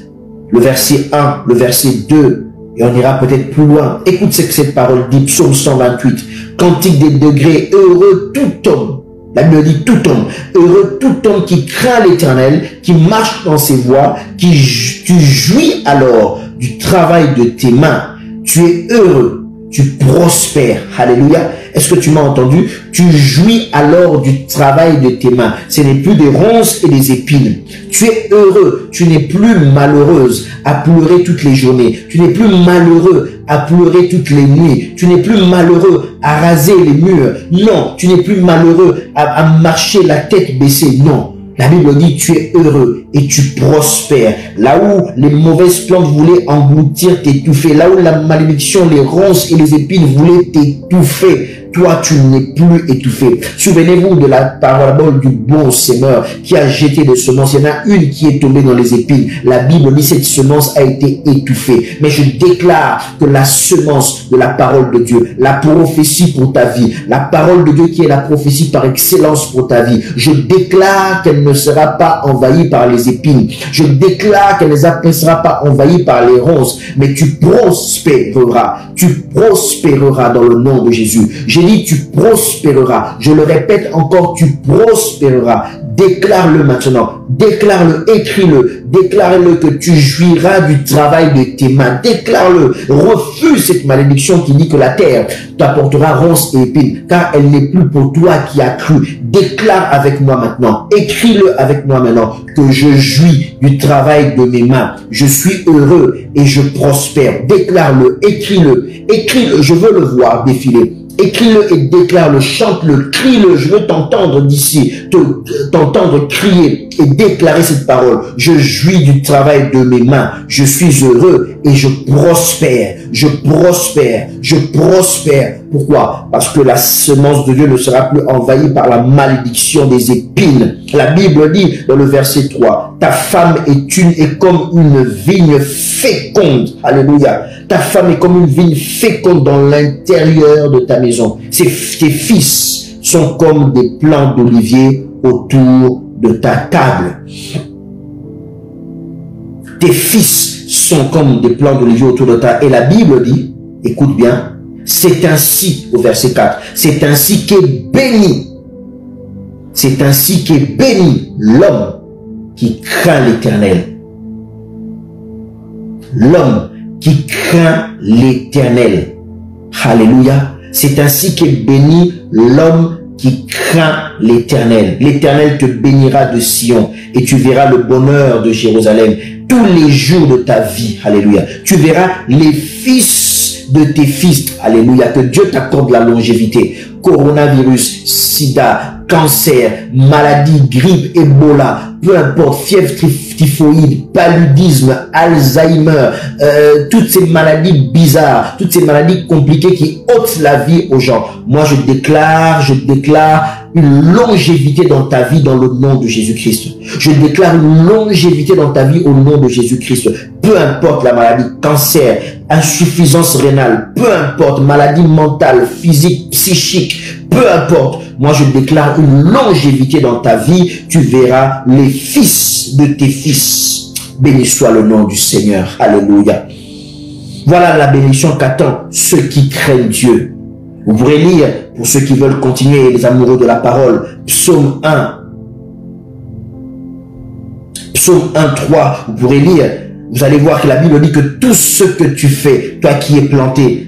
le verset 1, le verset 2, et on ira peut-être plus loin. Écoute ce que cette parole dit, psaume 128, cantique des degrés, heureux tout homme. La Bible dit tout homme, heureux tout homme qui craint l'Éternel, qui marche dans ses voies, tu jouis alors du travail de tes mains. Tu es heureux, tu prospères. Alléluia. Est-ce que tu m'as entendu? Tu jouis alors du travail de tes mains. Ce n'est plus des ronces et des épines. Tu es heureux. Tu n'es plus malheureuse à pleurer toutes les journées. Tu n'es plus malheureux à pleurer toutes les nuits. Tu n'es plus malheureux à raser les murs. Non. Tu n'es plus malheureux à marcher la tête baissée. Non. La Bible dit, tu es heureux et tu prospères. Là où les mauvaises plantes voulaient engloutir, t'étouffer. Là où la malédiction, les ronces et les épines voulaient t'étouffer. Toi, tu n'es plus étouffé. Souvenez-vous de la parabole du bon semeur qui a jeté des semences. Il y en a une qui est tombée dans les épines. La Bible dit cette semence a été étouffée. Mais je déclare que la semence de la parole de Dieu, la prophétie pour ta vie, la parole de Dieu qui est la prophétie par excellence pour ta vie, je déclare qu'elle ne sera pas envahie par les épines. Je déclare qu'elle ne sera pas envahie par les ronces. Mais tu prospéreras. Tu prospéreras dans le nom de Jésus. J'ai dit, tu prospéreras. Je le répète encore, tu prospéreras. Déclare-le maintenant. Déclare-le, écris-le. Déclare-le que tu jouiras du travail de tes mains. Déclare-le. Refuse cette malédiction qui dit que la terre t'apportera ronces et épines, car elle n'est plus pour toi qui as cru. Déclare avec moi maintenant. Écris-le avec moi maintenant que je jouis du travail de mes mains. Je suis heureux et je prospère. Déclare-le, écris-le. Écris-le, je veux le voir défiler. Écris-le et déclare-le, chante-le, crie-le, je veux t'entendre d'ici, t'entendre crier et déclarer cette parole. Je jouis du travail de mes mains, je suis heureux et je prospère, je prospère, je prospère, Pourquoi? Parce que la semence de Dieu ne sera plus envahie par la malédiction des épines. La Bible dit dans le verset 3, ta femme est comme une vigne féconde. Alléluia. Ta femme est comme une vigne féconde dans l'intérieur de ta maison. Tes fils sont comme des plants d'olivier autour de ta table. Tes fils sont comme des plants d'olivier autour de ta table. Et la Bible dit, écoute bien, c'est ainsi, au verset 4, c'est ainsi qu'est béni. C'est ainsi qu'est béni l'homme qui craint l'Éternel. L'homme qui craint l'Éternel. Alléluia. C'est ainsi qu'est béni l'homme qui craint l'Éternel. L'Éternel te bénira de Sion et tu verras le bonheur de Jérusalem tous les jours de ta vie. Alléluia. Tu verras les fils de tes fils. Alléluia. Que Dieu t'accorde la longévité. Coronavirus, sida, cancer, maladie, grippe, Ebola, peu importe, fièvre typhoïde, paludisme, Alzheimer, toutes ces maladies bizarres, toutes ces maladies compliquées qui ôtent la vie aux gens. Moi, je déclare une longévité dans ta vie dans le nom de Jésus-Christ. Je déclare une longévité dans ta vie au nom de Jésus-Christ. Peu importe la maladie, cancer, insuffisance rénale, peu importe, maladie mentale, physique, psychique, peu importe. Moi, je déclare une longévité dans ta vie. Tu verras les fils de tes fils. Béni soit le nom du Seigneur. Alléluia. Voilà la bénédiction qu'attend ceux qui craignent Dieu. Vous pourrez lire, pour ceux qui veulent continuer, les amoureux de la parole, Psaume 1. Psaume 1, 3. Vous pourrez lire, vous allez voir que la Bible dit que tout ce que tu fais, toi qui es planté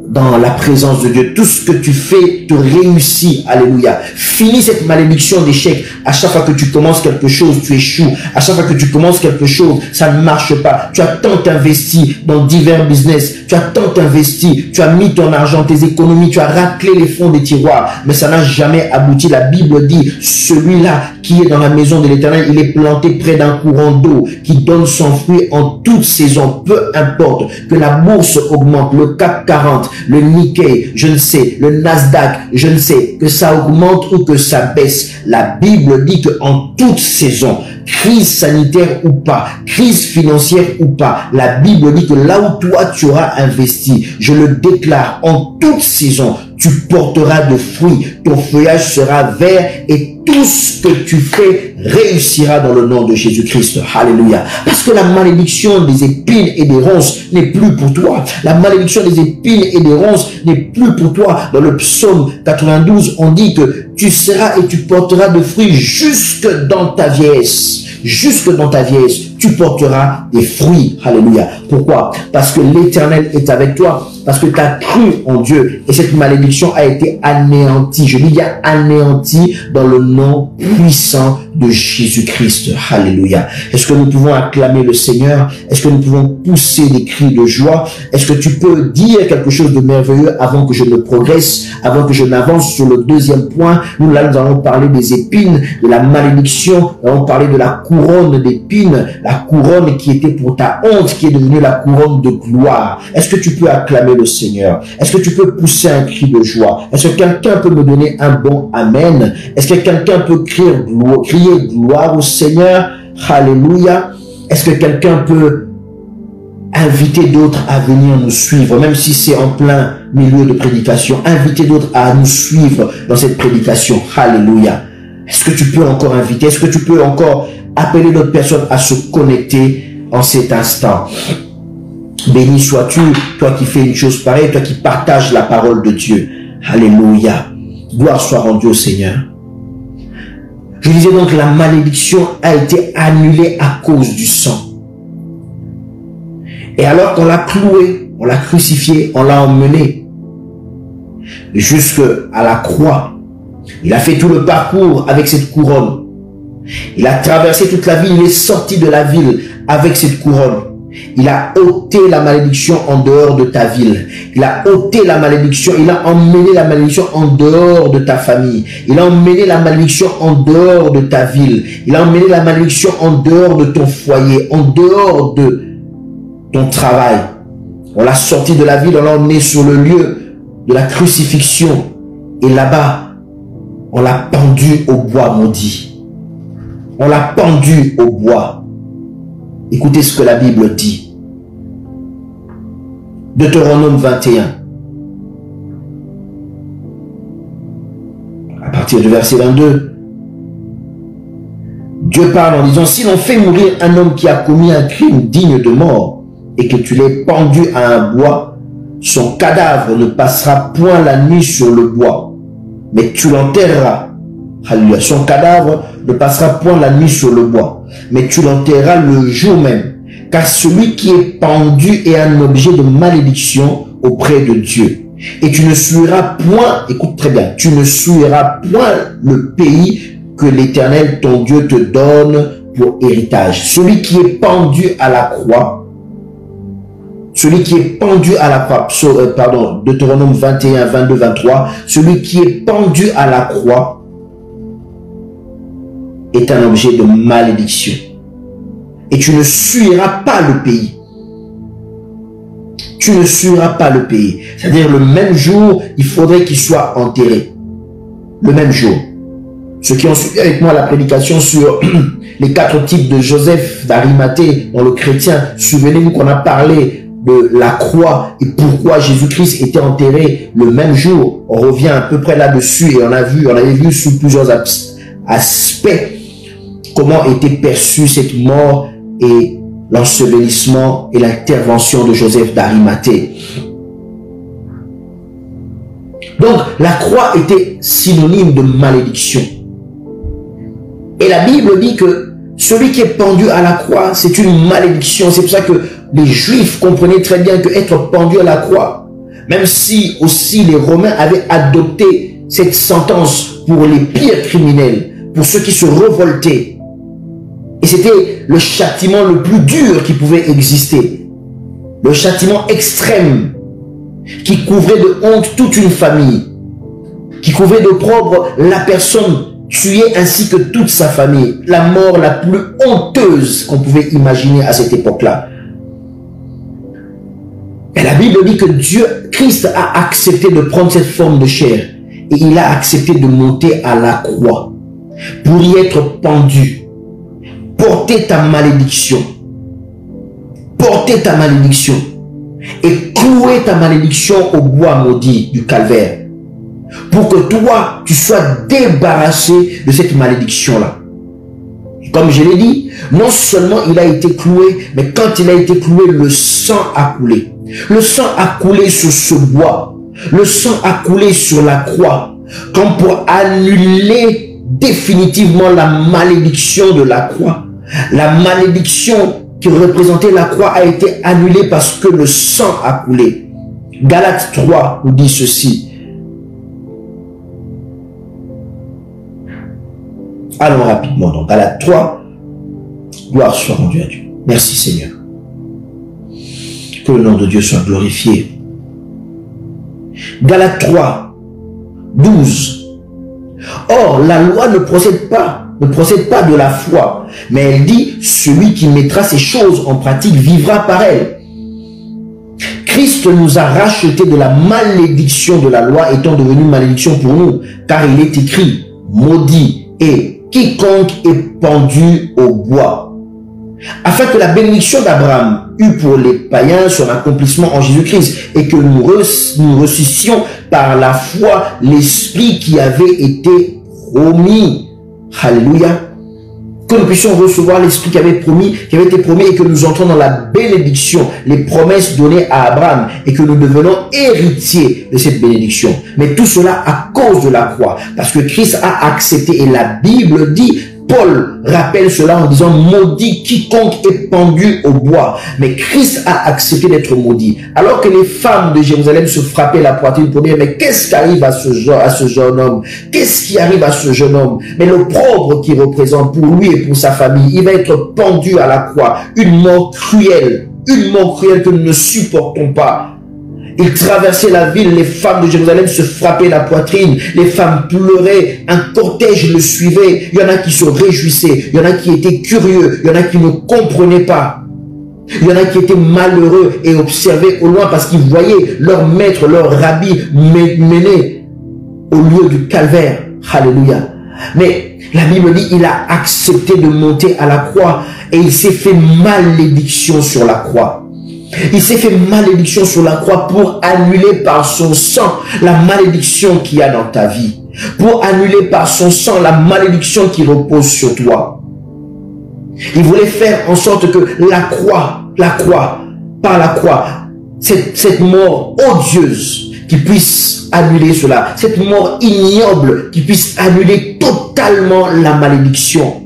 dans la présence de Dieu, tout ce que tu fais te réussit. Alléluia. Finis cette malédiction d'échec. À chaque fois que tu commences quelque chose, tu échoues. À chaque fois que tu commences quelque chose, ça ne marche pas. Tu as tant investi dans divers business. Tu as tant investi. Tu as mis ton argent, tes économies. Tu as raclé les fonds des tiroirs. Mais ça n'a jamais abouti. La Bible dit, celui-là qui est dans la maison de l'Éternel, il est planté près d'un courant d'eau qui donne son fruit en toute saison. Peu importe que la bourse augmente, le CAC 40, le Nikkei, je ne sais, le Nasdaq, je ne sais, que ça augmente ou que ça baisse. La Bible dit que en toute saison, crise sanitaire ou pas, crise financière ou pas, la Bible dit que là où toi tu auras investi, je le déclare, en toute saison, tu porteras de fruits, ton feuillage sera vert et tout ce que tu fais réussira dans le nom de Jésus-Christ. Alléluia. Parce que la malédiction des épines et des ronces n'est plus pour toi. La malédiction des épines et des ronces n'est plus pour toi. Dans le psaume 92, on dit que tu seras et tu porteras de fruits jusque dans ta vieillesse. Jusque dans ta vieillesse, tu porteras des fruits. Alléluia. Pourquoi? Parce que l'Éternel est avec toi. Parce que tu as cru en Dieu. Et cette malédiction a été anéantie. Je dis bien anéantie dans le nom puissant de Jésus-Christ. Alléluia. Est-ce que nous pouvons acclamer le Seigneur? Est-ce que nous pouvons pousser des cris de joie? Est-ce que tu peux dire quelque chose de merveilleux avant que je ne progresse, avant que je n'avance sur le deuxième point? Nous allons parler des épines, de la malédiction. Nous allons parler de la couronne d'épines, la couronne qui était pour ta honte, qui est devenue la couronne de gloire. Est-ce que tu peux acclamer le Seigneur? Est-ce que tu peux pousser un cri de joie? Est-ce que quelqu'un peut me donner un bon amen? Est-ce que quelqu'un peut crier gloire au Seigneur? Alléluia. Est-ce que quelqu'un peut inviter d'autres à venir nous suivre, même si c'est en plein milieu de prédication? Inviter d'autres à nous suivre dans cette prédication. Alléluia. Est-ce que tu peux encore inviter? Est-ce que tu peux encore appeler d'autres personnes à se connecter en cet instant? Béni sois-tu, toi qui fais une chose pareille, toi qui partages la parole de Dieu. Alléluia. Gloire soit rendue au Seigneur. Je disais donc, la malédiction a été annulée à cause du sang. Et alors qu'on l'a cloué, on l'a crucifié, on l'a emmené jusqu'à la croix. Il a fait tout le parcours avec cette couronne. Il a traversé toute la ville, il est sorti de la ville avec cette couronne. Il a ôté la malédiction en dehors de ta ville. Il a ôté la malédiction. Il a emmené la malédiction en dehors de ta famille. Il a emmené la malédiction en dehors de ta ville. Il a emmené la malédiction en dehors de ton foyer, en dehors de ton travail. On l'a sorti de la ville, on l'a emmené sur le lieu de la crucifixion. Et là-bas, on l'a pendu au bois maudit. On l'a pendu au bois. Écoutez ce que la Bible dit. Deutéronome 21. À partir du verset 22. Dieu parle en disant, si l'on fait mourir un homme qui a commis un crime digne de mort et que tu l'aies pendu à un bois, son cadavre ne passera point la nuit sur le bois, mais tu l'enterreras. Alléluia. Son cadavre ne passera point la nuit sur le bois, mais tu l'enterreras le jour même, car celui qui est pendu est un objet de malédiction auprès de Dieu. Et tu ne souilleras point, écoute très bien, tu ne souilleras point le pays que l'Éternel ton Dieu te donne pour héritage. Celui qui est pendu à la croix, celui qui est pendu à la croix, Deutéronome 21, 22, 23, celui qui est pendu à la croix est un objet de malédiction. Et tu ne souilleras pas le pays. Tu ne souilleras pas le pays. C'est-à-dire le même jour, il faudrait qu'il soit enterré. Le même jour. Ceux qui ont suivi avec moi la prédication sur les 4 types de Joseph d'Arimathée dans le chrétien, souvenez-vous qu'on a parlé de la croix et pourquoi Jésus-Christ était enterré le même jour. On revient à peu près là-dessus et on avait vu sous plusieurs aspects comment était perçue cette mort et l'ensevelissement et l'intervention de Joseph d'Arimathée. Donc la croix était synonyme de malédiction. Et la Bible dit que celui qui est pendu à la croix, c'est une malédiction. C'est pour ça que les Juifs comprenaient très bien que être pendu à la croix, même si aussi les Romains avaient adopté cette sentence pour les pires criminels, pour ceux qui se révoltaient. Et c'était le châtiment le plus dur qui pouvait exister. Le châtiment extrême qui couvrait de honte toute une famille, qui couvrait d'opprobre la personne tuée ainsi que toute sa famille. La mort la plus honteuse qu'on pouvait imaginer à cette époque-là. Et la Bible dit que Christ a accepté de prendre cette forme de chair et il a accepté de monter à la croix pour y être pendu, porter ta malédiction, et clouer ta malédiction au bois maudit du calvaire pour que toi, tu sois débarrassé de cette malédiction-là. Et comme je l'ai dit, non seulement il a été cloué, mais quand il a été cloué, le sang a coulé. Le sang a coulé sur ce bois. Le sang a coulé sur la croix, comme pour annuler définitivement la malédiction de la croix. La malédiction qui représentait la croix a été annulée parce que le sang a coulé. Galates 3 nous dit ceci. Allons rapidement dans Galates 3. Gloire soit rendue à Dieu. Merci Seigneur. Que le nom de Dieu soit glorifié. Galates 3, 12. Or, la loi ne procède pas de la foi, mais elle dit, celui qui mettra ces choses en pratique vivra par elles. Christ nous a rachetés de la malédiction de la loi étant devenu malédiction pour nous, car il est écrit, maudit est quiconque est pendu au bois, afin que la bénédiction d'Abraham eût pour les païens son accomplissement en Jésus-Christ, et que nous reçuscions par la foi l'Esprit qui avait été promis. Alléluia. Que nous puissions recevoir l'Esprit qui avait été promis, et que nous entrons dans la bénédiction, les promesses données à Abraham, et que nous devenons héritiers de cette bénédiction. Mais tout cela à cause de la croix, parce que Christ a accepté, et la Bible dit, Paul rappelle cela en disant, maudit quiconque est pendu au bois. Mais Christ a accepté d'être maudit. Alors que les femmes de Jérusalem se frappaient la poitrine pour dire, mais qu'est-ce qui arrive à ce jeune homme? Qu'est-ce qui arrive à ce jeune homme? Mais l'opprobre qu'il représente pour lui et pour sa famille, il va être pendu à la croix. Une mort cruelle que nous ne supportons pas. Il traversait la ville, les femmes de Jérusalem se frappaient la poitrine, les femmes pleuraient, un cortège le suivait, il y en a qui se réjouissaient, il y en a qui étaient curieux, il y en a qui ne comprenaient pas. Il y en a qui étaient malheureux et observaient au loin parce qu'ils voyaient leur maître, leur rabbi mener au lieu du calvaire. Alléluia. Mais la Bible dit il a accepté de monter à la croix et il s'est fait malédiction sur la croix. Il s'est fait malédiction sur la croix pour annuler par son sang la malédiction qu'il y a dans ta vie. Pour annuler par son sang la malédiction qui repose sur toi. Il voulait faire en sorte que par la croix, cette mort odieuse qui puisse annuler cela, cette mort ignoble qui puisse annuler totalement la malédiction.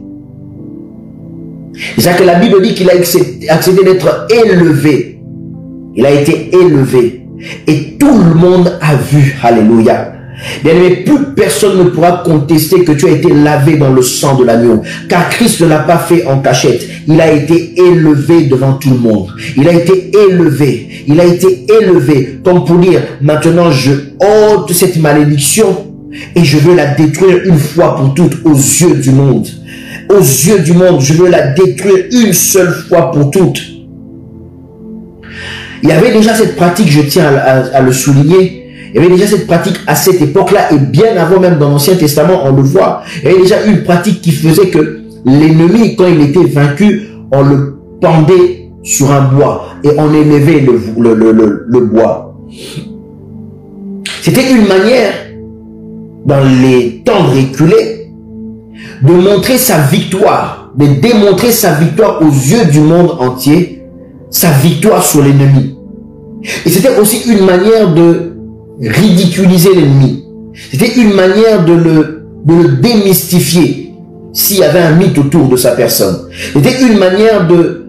C'est ça que la Bible dit qu'il a accepté d'être élevé. Il a été élevé. Et tout le monde a vu. Alléluia. Bien-aimé, plus personne ne pourra contester que tu as été lavé dans le sang de l'agneau. Car Christ ne l'a pas fait en cachette. Il a été élevé devant tout le monde. Il a été élevé. Il a été élevé. Comme pour dire, maintenant je ôte cette malédiction et je veux la détruire une fois pour toutes aux yeux du monde. Aux yeux du monde, je veux la détruire une seule fois pour toutes. Il y avait déjà cette pratique, je tiens à le souligner. Il y avait déjà cette pratique à cette époque-là et bien avant même dans l'Ancien Testament, on le voit. Il y avait déjà une pratique qui faisait que l'ennemi, quand il était vaincu, on le pendait sur un bois et on élevait le bois. C'était une manière, dans les temps reculés, de montrer sa victoire, de démontrer sa victoire aux yeux du monde entier, sa victoire sur l'ennemi. Et c'était aussi une manière de ridiculiser l'ennemi. C'était une manière de le démystifier s'il y avait un mythe autour de sa personne. C'était une manière de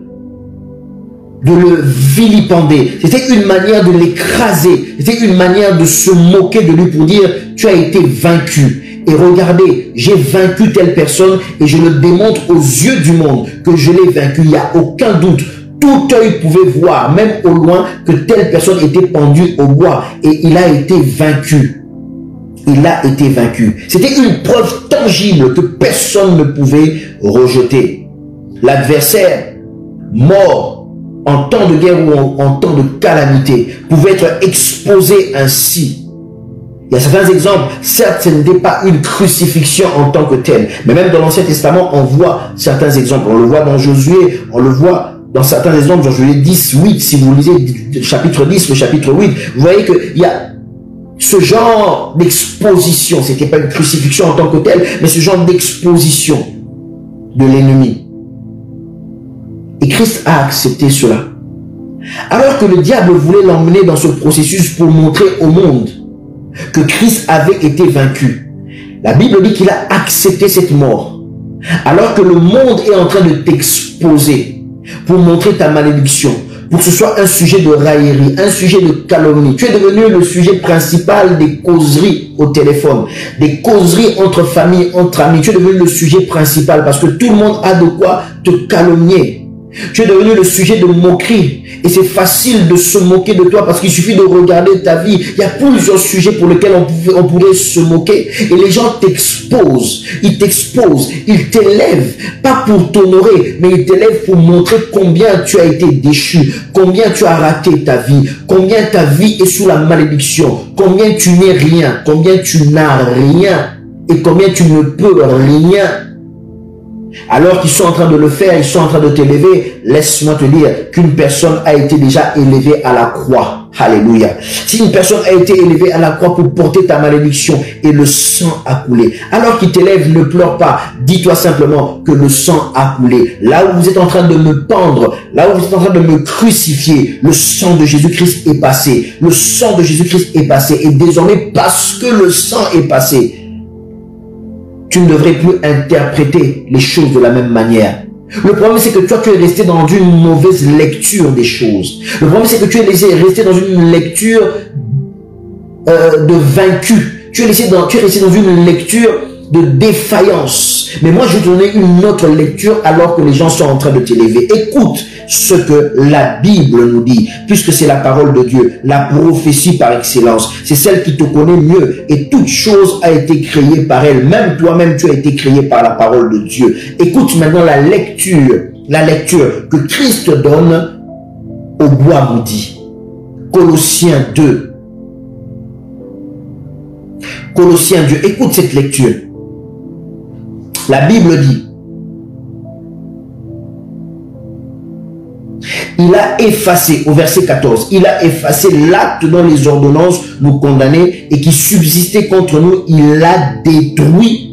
le vilipender. C'était une manière de l'écraser. C'était une manière de se moquer de lui pour dire tu as été vaincu. Et regardez, j'ai vaincu telle personne et je le démontre aux yeux du monde que je l'ai vaincu. Il n'y a aucun doute. Tout œil pouvait voir, même au loin, que telle personne était pendue au bois et il a été vaincu. Il a été vaincu. C'était une preuve tangible que personne ne pouvait rejeter. L'adversaire, mort en temps de guerre ou en temps de calamité, pouvait être exposé ainsi. Il y a certains exemples, certes ce n'était pas une crucifixion en tant que telle, mais même dans l'Ancien Testament, on voit certains exemples. On le voit dans Josué, on le voit dans certains exemples, dans Josué 10, 8, si vous lisez le chapitre 10, le chapitre 8, vous voyez qu'il y a ce genre d'exposition. C'était pas une crucifixion en tant que telle, mais ce genre d'exposition de l'ennemi. Et Christ a accepté cela. Alors que le diable voulait l'emmener dans ce processus pour montrer au monde que Christ avait été vaincu, la Bible dit qu'il a accepté cette mort. Alors que le monde est en train de t'exposer pour montrer ta malédiction, pour que ce soit un sujet de raillerie, un sujet de calomnie. Tu es devenu le sujet principal des causeries au téléphone, des causeries entre familles, entre amis. Tu es devenu le sujet principal parce que tout le monde a de quoi te calomnier. Tu es devenu le sujet de moquerie. Et c'est facile de se moquer de toi parce qu'il suffit de regarder ta vie. Il y a plusieurs sujets pour lesquels on pourrait se moquer. Et les gens t'exposent. Ils t'exposent. Ils t'élèvent. Pas pour t'honorer, mais ils t'élèvent pour montrer combien tu as été déchu. Combien tu as raté ta vie. Combien ta vie est sous la malédiction. Combien tu n'es rien. Combien tu n'as rien. Et combien tu ne peux rien. Alors qu'ils sont en train de le faire, ils sont en train de t'élever, laisse-moi te dire qu'une personne a été déjà élevée à la croix. Alléluia. Si une personne a été élevée à la croix pour porter ta malédiction et le sang a coulé, alors qu'il t'élève, ne pleure pas. Dis-toi simplement que le sang a coulé. Là où vous êtes en train de me pendre, là où vous êtes en train de me crucifier, le sang de Jésus-Christ est passé. Le sang de Jésus-Christ est passé. Et désormais, parce que le sang est passé, tu ne devrais plus interpréter les choses de la même manière. Le problème, c'est que toi, tu es resté dans une mauvaise lecture des choses. Le problème, c'est que tu es resté dans une lecture de vaincu. Tu es resté dans une lecture de défaillance. Mais moi, je vais te donner une autre lecture alors que les gens sont en train de t'élever. Écoute ce que la Bible nous dit, puisque c'est la parole de Dieu, la prophétie par excellence. C'est celle qui te connaît mieux et toute chose a été créée par elle. Même toi-même, tu as été créé par la parole de Dieu. Écoute maintenant la lecture que Christ donne au bois maudit. Colossiens 2. Colossiens 2. Écoute cette lecture. La Bible dit, il a effacé, au verset 14, il a effacé l'acte dont les ordonnances nous condamnaient et qui subsistait contre nous, il l'a détruit.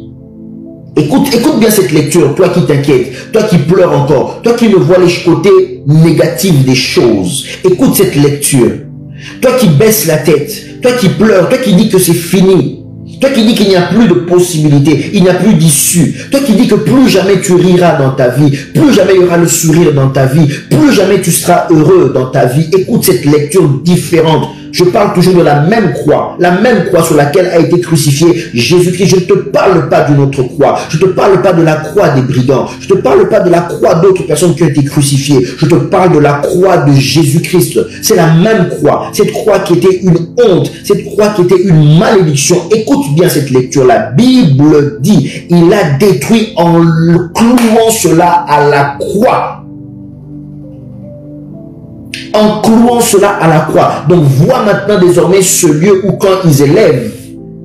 Écoute bien cette lecture, toi qui t'inquiètes, toi qui pleures encore, toi qui ne vois les côtés négatifs des choses. Écoute cette lecture. Toi qui baisses la tête, toi qui pleures, toi qui dis que c'est fini. Toi qui dis qu'il n'y a plus de possibilité, il n'y a plus d'issue. Toi qui dis que plus jamais tu riras dans ta vie, plus jamais il y aura le sourire dans ta vie, plus jamais tu seras heureux dans ta vie. Écoute cette lecture différente. Je parle toujours de la même croix sur laquelle a été crucifié Jésus-Christ. Je ne te parle pas d'une autre croix. Je ne te parle pas de la croix des brigands. Je ne te parle pas de la croix d'autres personnes qui ont été crucifiées. Je te parle de la croix de Jésus-Christ. C'est la même croix. Cette croix qui était une honte. Cette croix qui était une malédiction. Écoute bien cette lecture. La Bible dit, il a détruit en clouant cela à la croix. En clouant cela à la croix. Donc vois maintenant désormais ce lieu où quand ils élèvent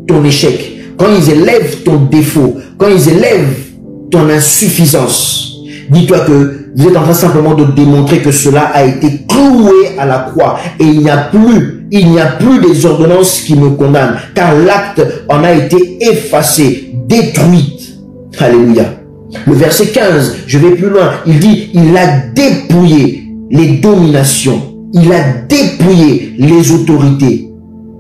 ton échec, quand ils élèvent ton défaut, quand ils élèvent ton insuffisance, dis-toi que vous êtes en train simplement de démontrer que cela a été cloué à la croix et il n'y a plus des ordonnances qui me condamnent, car l'acte en a été effacé, détruit. Alléluia. Le verset 15, je vais plus loin, il dit, il a dépouillé les dominations, il a dépouillé les autorités,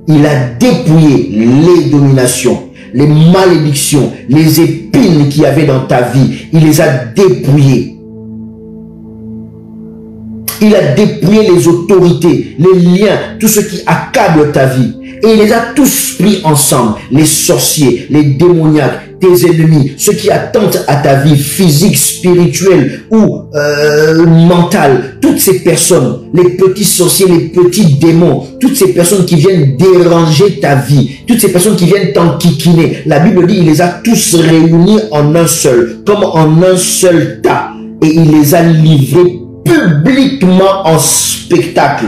il a dépouillé les dominations, les malédictions, les épines qu'il y avait dans ta vie, il les a dépouillées. Il a dépouillé les autorités, les liens, tout ce qui accable ta vie. Et il les a tous pris ensemble, les sorciers, les démoniaques, tes ennemis, ceux qui attentent à ta vie physique, spirituelle ou mentale, toutes ces personnes, les petits sorciers, les petits démons, toutes ces personnes qui viennent déranger ta vie, toutes ces personnes qui viennent t'enquiquiner. La Bible dit, il les a tous réunis en un seul, comme en un seul tas, et il les a livrés publiquement en spectacle.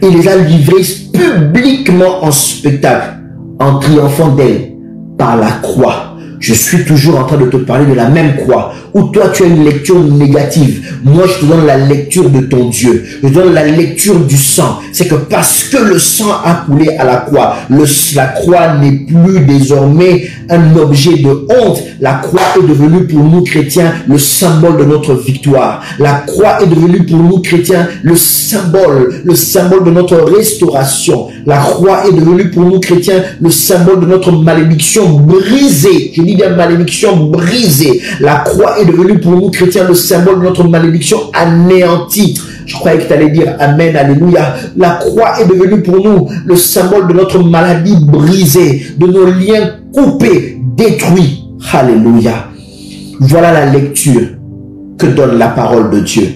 Il les a livrés publiquement en spectacle, en triomphant d'elle par la croix. Je suis toujours en train de te parler de la même croix, où toi tu as une lecture négative. Moi je te donne la lecture de ton Dieu. Je te donne la lecture du sang. C'est que parce que le sang a coulé à la croix, la croix n'est plus désormais un objet de honte. La croix est devenue pour nous chrétiens le symbole de notre victoire. La croix est devenue pour nous chrétiens le symbole de notre restauration. La croix est devenue pour nous chrétiens le symbole de notre malédiction brisée. Je dis bien malédiction brisée. La croix est devenue pour nous chrétiens le symbole de notre malédiction anéantie. Je croyais que tu allais dire Amen, Alléluia. La croix est devenue pour nous le symbole de notre maladie brisée, de nos liens coupés, détruits. Alléluia. Voilà la lecture que donne la parole de Dieu.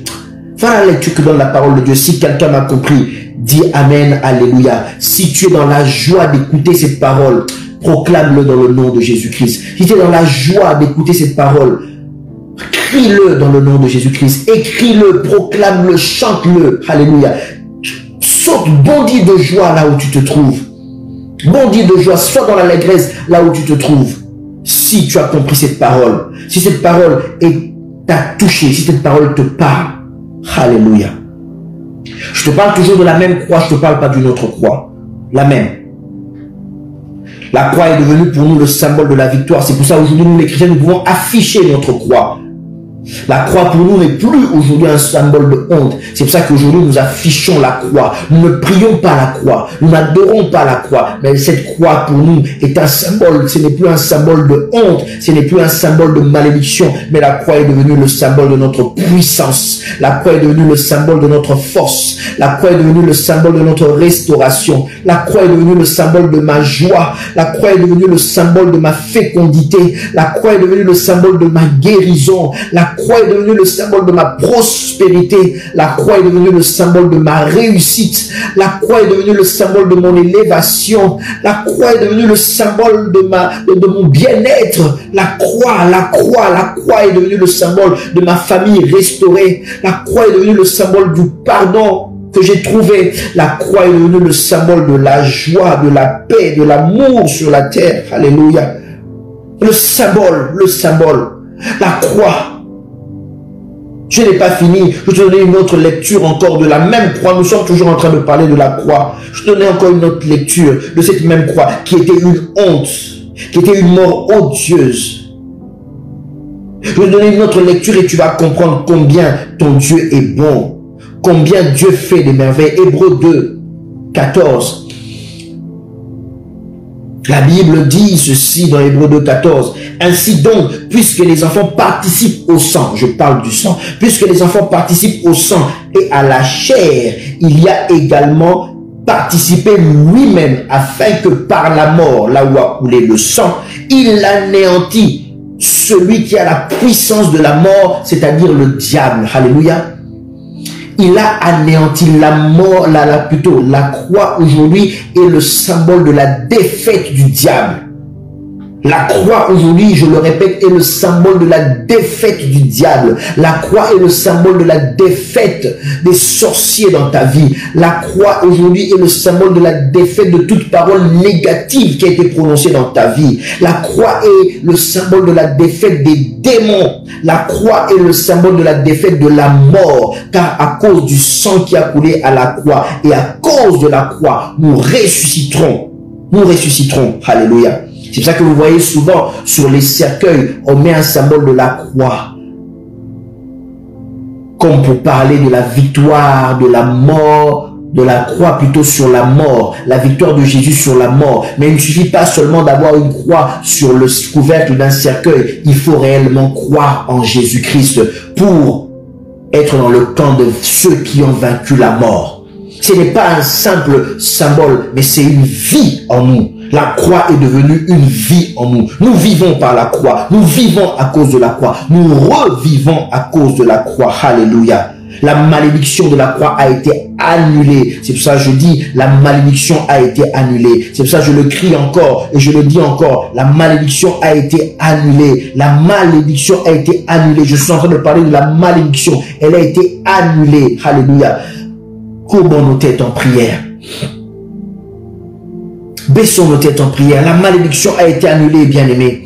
Voilà la lecture que donne la parole de Dieu. Si quelqu'un m'a compris, dis Amen, Alléluia. Si tu es dans la joie d'écouter cette parole, proclame-le dans le nom de Jésus-Christ. Si tu es dans la joie d'écouter cette parole, crie-le dans le nom de Jésus-Christ. Écris-le, proclame-le, chante-le. Alléluia. Saute, bondis de joie là où tu te trouves. Bondis de joie, sois dans l'allégresse là où tu te trouves. Si tu as compris cette parole, si cette parole t'a touché, si cette parole te parle. Alléluia. Je te parle toujours de la même croix, je ne te parle pas d'une autre croix. La même. La croix est devenue pour nous le symbole de la victoire. C'est pour ça aujourd'hui, nous les chrétiens, nous pouvons afficher notre croix. La croix pour nous n'est plus aujourd'hui un symbole de honte. C'est pour ça qu'aujourd'hui nous affichons la croix. Nous ne prions pas la croix. Nous n'adorons pas la croix. Mais cette croix pour nous est un symbole. Ce n'est plus un symbole de honte. Ce n'est plus un symbole de malédiction. Mais la croix est devenue le symbole de notre puissance. La croix est devenue le symbole de notre force. La croix est devenue le symbole de notre restauration. La croix est devenue le symbole de ma joie. La croix est devenue le symbole de ma fécondité. La croix est devenue le symbole de ma guérison. La croix est devenue le symbole de ma prospérité. La croix est devenue le symbole de ma réussite. La croix est devenue le symbole de mon élévation. La croix est devenue le symbole de mon bien-être. La croix est devenue le symbole de ma famille restaurée. La croix est devenue le symbole du pardon que j'ai trouvé. La croix est devenue le symbole de la joie, de la paix, de l'amour sur la terre. Alléluia. Le symbole, la croix. Je n'ai pas fini. Je te donner une autre lecture encore de la même croix. Nous sommes toujours en train de parler de la croix. Je te donnais encore une autre lecture de cette même croix qui était une honte, qui était une mort odieuse. Je vais te donner une autre lecture et tu vas comprendre combien ton Dieu est bon, combien Dieu fait des merveilles. Hébreux 2, 14. La Bible dit ceci dans Hébreux 2, 14. Ainsi donc, puisque les enfants participent au sang, je parle du sang, puisque les enfants participent au sang et à la chair, il y a également participé lui-même afin que par la mort, là où a coulé le sang, il anéantit celui qui a la puissance de la mort, c'est-à-dire le diable. Alléluia. Il a anéanti la mort, plutôt la croix aujourd'hui est le symbole de la défaite du diable. La croix aujourd'hui, je le répète, est le symbole de la défaite du diable. La croix est le symbole de la défaite des sorciers dans ta vie. La croix aujourd'hui est le symbole de la défaite de toute parole négative qui a été prononcée dans ta vie. La croix est le symbole de la défaite des démons. La croix est le symbole de la défaite de la mort. Car à cause du sang qui a coulé à la croix et à cause de la croix, nous ressusciterons. Nous ressusciterons. Alléluia. C'est pour ça que vous voyez souvent sur les cercueils, on met un symbole de la croix. Comme pour parler de la victoire, de la mort, de la croix plutôt sur la mort, la victoire de Jésus sur la mort. Mais il ne suffit pas seulement d'avoir une croix sur le couvercle d'un cercueil. Il faut réellement croire en Jésus-Christ pour être dans le camp de ceux qui ont vaincu la mort. Ce n'est pas un simple symbole, mais c'est une vie en nous. La croix est devenue une vie en nous. Nous vivons par la croix. Nous vivons à cause de la croix. Nous revivons à cause de la croix. Alléluia. La malédiction de la croix a été annulée. C'est pour ça que je dis, la malédiction a été annulée. C'est pour ça que je le crie encore et je le dis encore. La malédiction a été annulée. La malédiction a été annulée. Je suis en train de parler de la malédiction. Elle a été annulée. Alléluia. Courbons nos têtes en prière. Baissons nos têtes en prière. La malédiction a été annulée, bien-aimés.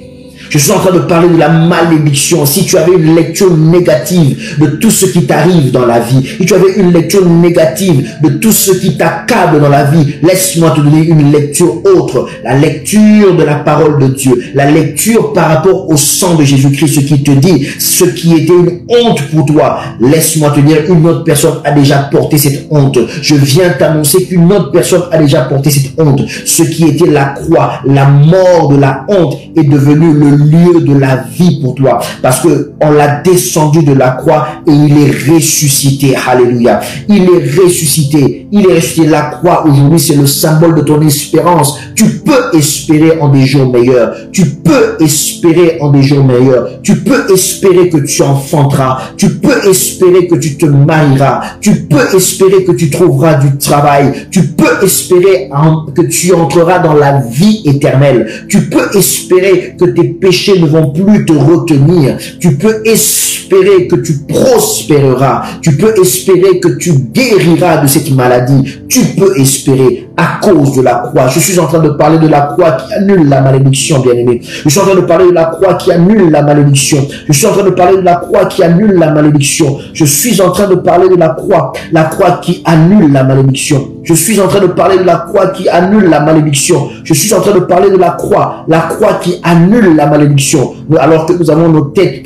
Je suis en train de parler de la malédiction. Si tu avais une lecture négative de tout ce qui t'arrive dans la vie, si tu avais une lecture négative de tout ce qui t'accable dans la vie, laisse-moi te donner une lecture autre. La lecture de la parole de Dieu. La lecture par rapport au sang de Jésus-Christ, ce qui te dit, ce qui était une honte pour toi. Laisse-moi te dire, une autre personne a déjà porté cette honte. Je viens t'annoncer qu'une autre personne a déjà porté cette honte. Ce qui était la croix, la mort de la honte est devenu le lieu de la vie pour toi, parce que on l'a descendu de la croix et il est ressuscité. Alléluia. Il est ressuscité. Il est ressuscité. La croix aujourd'hui, c'est le symbole de ton espérance. Tu peux espérer en des jours meilleurs. Tu peux espérer en des jours meilleurs. Tu peux espérer que tu enfanteras. Tu peux espérer que tu te marieras. Tu peux espérer que tu trouveras du travail. Tu peux espérer que tu entreras dans la vie éternelle. Tu peux espérer que tes péchés ne vont plus te retenir. Tu peux espérer que tu prospéreras. Tu peux espérer que tu guériras de cette maladie. Tu peux espérer à cause de la croix. Je suis en train de parler de la croix qui annule la malédiction, bien-aimé. Je suis en train de parler de la croix qui annule la malédiction. Je suis en train de parler de la croix qui annule la malédiction. Je suis en train de parler de la croix qui annule la malédiction. Je suis en train de parler de la croix qui annule la malédiction. Je suis en train de parler de la croix qui annule la malédiction. Alors que nous avons nos têtes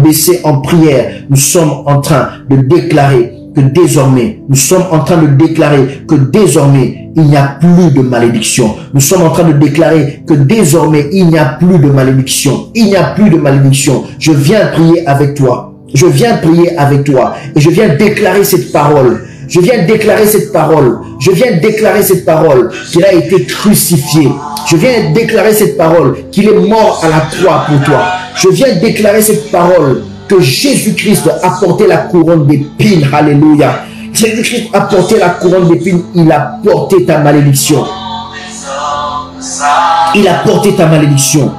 baissées en prière, nous sommes en train de déclarer que désormais, il n'y a plus de malédiction. Nous sommes en train de déclarer que désormais, il n'y a plus de malédiction. Il n'y a plus de malédiction. Je viens prier avec toi. Je viens prier avec toi. Et je viens déclarer cette parole. Je viens déclarer cette parole. Je viens déclarer cette parole qu'il a été crucifié. Je viens déclarer cette parole qu'il est mort à la croix pour toi. Je viens déclarer cette parole que Jésus-Christ a porté la couronne d'épines. Alléluia. Jésus-Christ a porté la couronne d'épines. Il a porté ta malédiction. Il a porté ta malédiction.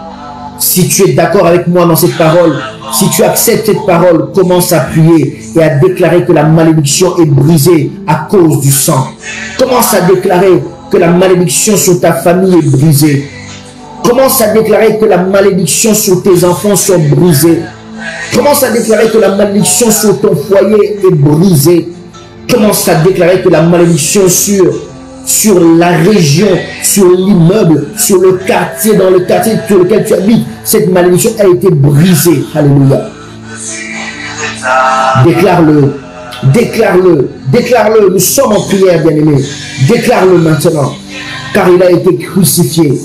Si tu es d'accord avec moi dans cette parole, si tu acceptes cette parole, commence à prier et à déclarer que la malédiction est brisée à cause du sang. Commence à déclarer que la malédiction sur ta famille est brisée. Commence à déclarer que la malédiction sur tes enfants soit brisée. Commence à déclarer que la malédiction sur ton foyer est brisée. Commence à déclarer que la malédiction sur la région, sur l'immeuble, sur le quartier, dans le quartier sur lequel tu habites, cette malédiction a été brisée. Alléluia. Déclare-le. Déclare-le. Déclare-le. Nous sommes en prière, bien-aimés. Déclare-le maintenant. Car il a été crucifié.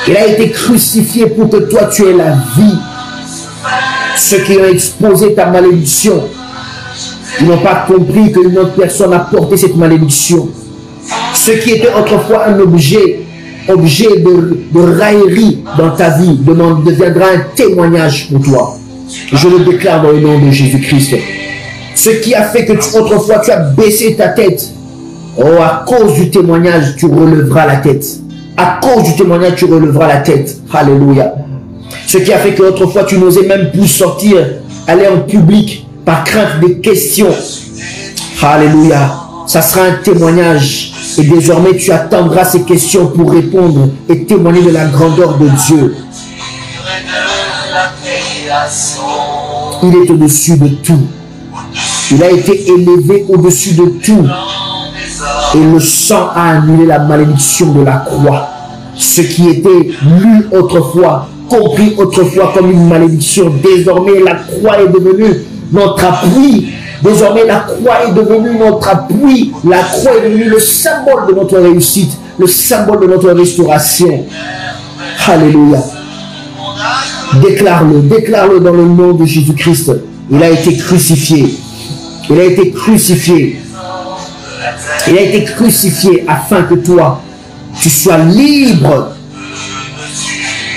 Il a été crucifié pour que toi tu aies la vie. Ceux qui ont exposé ta malédiction, ils n'ont pas compris qu'une autre personne a porté cette malédiction. Ce qui était autrefois un objet de raillerie dans ta vie deviendra un témoignage pour toi. Je le déclare dans le nom de Jésus-Christ. Ce qui a fait que autrefois tu as baissé ta tête, oh, à cause du témoignage, tu relèveras la tête. À cause du témoignage, tu relèveras la tête. Alléluia. Ce qui a fait que autrefois tu n'osais même plus sortir, aller en public, par crainte des questions. Alléluia. Ça sera un témoignage. Et désormais, tu attendras ces questions pour répondre et témoigner de la grandeur de Dieu. Il est au-dessus de tout. Il a été élevé au-dessus de tout. Et le sang a annulé la malédiction de la croix. Ce qui était lu autrefois, compris autrefois comme une malédiction, désormais la croix est devenue notre appui. Désormais, la croix est devenue notre appui. La croix est devenue le symbole de notre réussite, le symbole de notre restauration. Alléluia. Déclare-le, déclare-le dans le nom de Jésus-Christ. Il a été crucifié. Il a été crucifié. Il a été crucifié afin que toi, tu sois libre.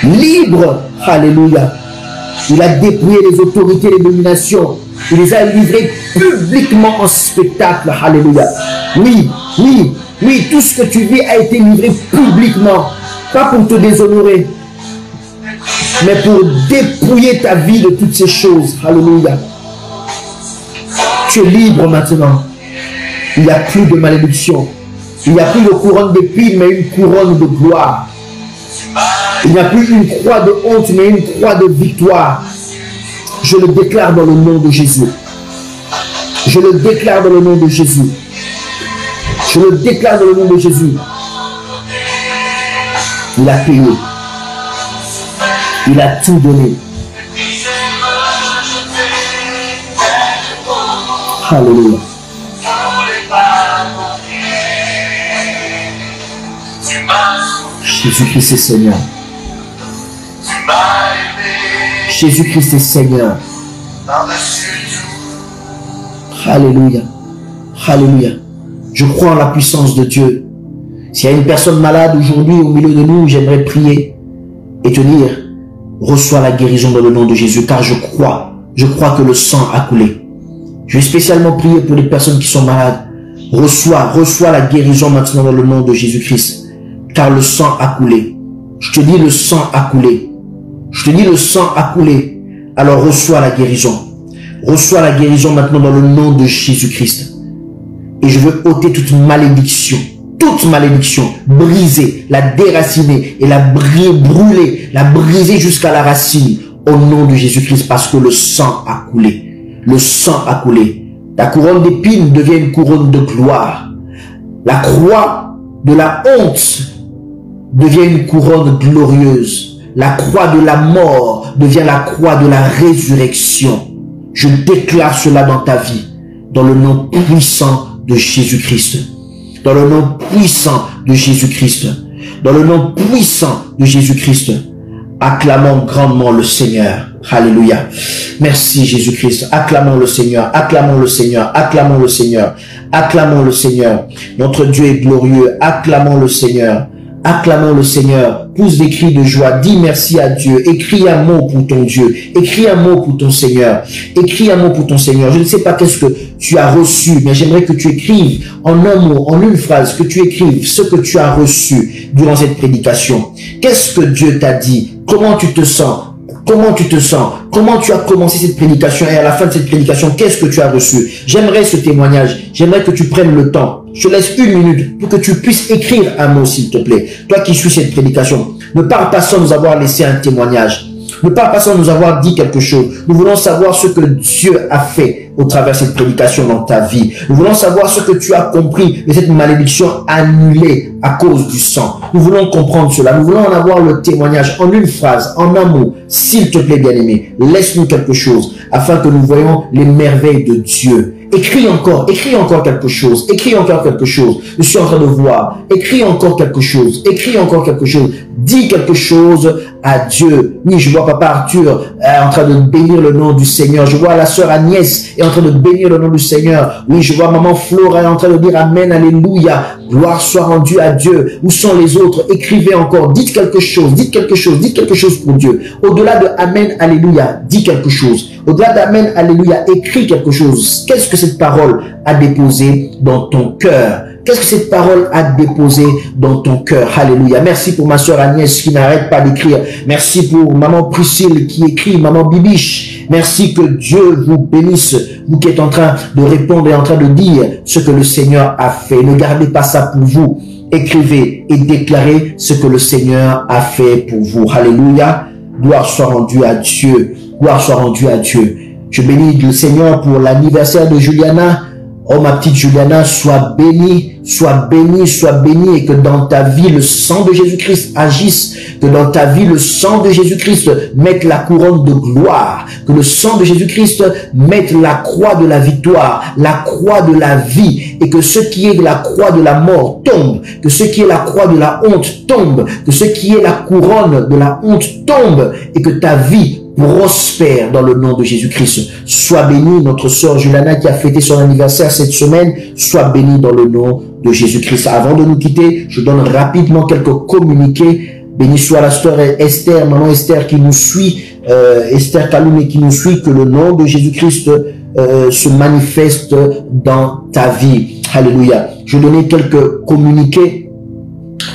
Libre. Alléluia. Il a dépouillé les autorités, les dominations. Il les a livrés publiquement en spectacle. Alléluia. Oui, oui, oui, tout ce que tu vis a été livré publiquement. Pas pour te déshonorer, mais pour dépouiller ta vie de toutes ces choses. Alléluia. Tu es libre maintenant. Il n'y a plus de malédiction. Il n'y a plus de couronne d'épines, mais une couronne de gloire. Il n'y a plus une croix de honte, mais une croix de victoire. Je le déclare dans le nom de Jésus. Je le déclare dans le nom de Jésus. Je le déclare dans le nom de Jésus. Il a payé. Il a tout donné. Alléluia. Jésus-Christ est Seigneur. Jésus-Christ est Seigneur. Alléluia. Alléluia. Je crois en la puissance de Dieu. S'il y a une personne malade aujourd'hui au milieu de nous, j'aimerais prier et te dire, reçois la guérison dans le nom de Jésus, car je crois que le sang a coulé. Je vais spécialement prier pour les personnes qui sont malades. Reçois la guérison maintenant dans le nom de Jésus-Christ, car le sang a coulé. Je te dis, le sang a coulé. Je te dis, le sang a coulé. Alors reçois la guérison. Reçois la guérison maintenant dans le nom de Jésus-Christ. Et je veux ôter toute malédiction, briser, la déraciner et la brûler, la briser jusqu'à la racine au nom de Jésus-Christ, parce que le sang a coulé. Le sang a coulé. La couronne d'épines devient une couronne de gloire. La croix de la honte devient une couronne glorieuse. La croix de la mort devient la croix de la résurrection. Je déclare cela dans ta vie, dans le nom puissant de Jésus-Christ. Dans le nom puissant de Jésus-Christ. Dans le nom puissant de Jésus-Christ. Acclamons grandement le Seigneur. Alléluia. Merci Jésus-Christ. Acclamons le Seigneur. Acclamons le Seigneur. Acclamons le Seigneur. Acclamons le Seigneur. Notre Dieu est glorieux. Acclamons le Seigneur. Acclamons le Seigneur. Pousse des cris de joie. Dis merci à Dieu. Écris un mot pour ton Dieu. Écris un mot pour ton Seigneur. Écris un mot pour ton Seigneur. Je ne sais pas qu'est-ce que tu as reçu, mais j'aimerais que tu écrives en un mot, en une phrase, que tu écrives ce que tu as reçu durant cette prédication. Qu'est-ce que Dieu t'a dit? Comment tu te sens? Comment tu te sens? Comment tu as commencé cette prédication? Et à la fin de cette prédication, qu'est-ce que tu as reçu? J'aimerais ce témoignage. J'aimerais que tu prennes le temps. Je te laisse 1 minute pour que tu puisses écrire un mot, s'il te plaît. Toi qui suis cette prédication, ne parle pas sans nous avoir laissé un témoignage. Ne parle pas sans nous avoir dit quelque chose. Nous voulons savoir ce que Dieu a fait au travers de cette prédication dans ta vie. Nous voulons savoir ce que tu as compris de cette malédiction annulée à cause du sang. Nous voulons comprendre cela. Nous voulons en avoir le témoignage en une phrase, en un mot. S'il te plaît, bien-aimé, laisse-nous quelque chose afin que nous voyons les merveilles de Dieu. Écris encore quelque chose, écris encore quelque chose. Je suis en train de voir. Écris encore quelque chose, écris encore quelque chose. Dis quelque chose à Dieu. Oui, je vois papa Arthur en train de bénir le nom du Seigneur. Je vois la sœur Agnès est en train de bénir le nom du Seigneur. Oui, je vois maman Flora en train de dire Amen, Alléluia. Gloire soit rendue à Dieu. Où sont les autres? Écrivez encore. Dites quelque chose, dites quelque chose, dites quelque chose pour Dieu. Au-delà de Amen, Alléluia, dis quelque chose. Au-delà d'Amen, Alléluia, écris quelque chose. Qu'est-ce que cette parole a déposé dans ton cœur? Qu'est-ce que cette parole a déposé dans ton cœur? Alléluia. Merci pour ma soeur Agnès qui n'arrête pas d'écrire. Merci pour maman Priscille qui écrit, maman Bibiche. Merci, que Dieu vous bénisse. Vous qui êtes en train de répondre et en train de dire ce que le Seigneur a fait. Ne gardez pas ça pour vous. Écrivez et déclarez ce que le Seigneur a fait pour vous. Alléluia. Gloire soit rendue à Dieu. Gloire soit rendue à Dieu. Je bénis le Seigneur pour l'anniversaire de Juliana. Oh, ma petite Juliana, sois bénie, sois bénie, sois bénie, et que dans ta vie, le sang de Jésus-Christ agisse, que dans ta vie, le sang de Jésus-Christ mette la couronne de gloire, que le sang de Jésus-Christ mette la croix de la victoire, la croix de la vie, et que ce qui est de la croix de la mort tombe, que ce qui est la croix de la honte tombe, que ce qui est la couronne de la honte tombe, et que ta vie prospère dans le nom de Jésus-Christ. Sois bénie, notre sœur Juliana qui a fêté son anniversaire cette semaine, sois bénie dans le nom de Jésus-Christ. Avant de nous quitter, je donne rapidement quelques communiqués. Béni soit la sœur Esther, maman Esther qui nous suit, Esther Kaloumé qui nous suit, que le nom de Jésus-Christ se manifeste dans ta vie. Alléluia. Je donnais quelques communiqués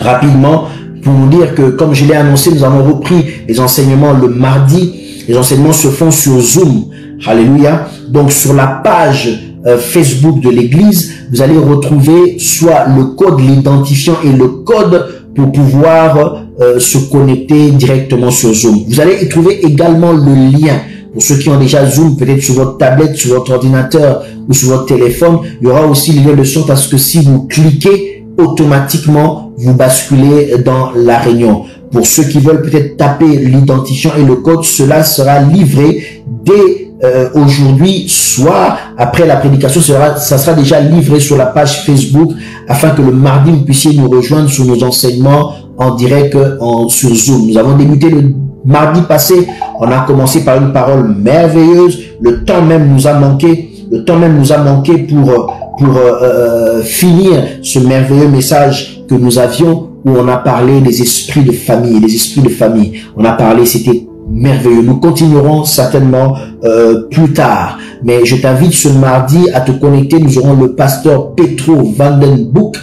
rapidement pour nous dire que, comme je l'ai annoncé, nous avons repris les enseignements le mardi. Les enseignements se font sur Zoom. Alléluia. Donc, sur la page Facebook de l'église, vous allez retrouver soit le code, l'identifiant et le code pour pouvoir se connecter directement sur Zoom. Vous allez y trouver également le lien. Pour ceux qui ont déjà Zoom, peut-être sur votre tablette, sur votre ordinateur ou sur votre téléphone, il y aura aussi le lien de sorte à ce que si vous cliquez, automatiquement, vous basculez dans la réunion. Pour ceux qui veulent peut-être taper l'identifiant et le code, cela sera livré dès aujourd'hui soir. Après la prédication, ça sera déjà livré sur la page Facebook afin que le mardi, vous puissiez nous rejoindre sur nos enseignements en direct sur Zoom. Nous avons débuté le mardi passé. On a commencé par une parole merveilleuse. Le temps même nous a manqué. Le temps même nous a manqué pour finir ce merveilleux message que nous avions, où on a parlé des esprits de famille, les esprits de famille. On a parlé, c'était merveilleux. Nous continuerons certainement plus tard. Mais je t'invite ce mardi à te connecter. Nous aurons le pasteur Petro Vandenbroek.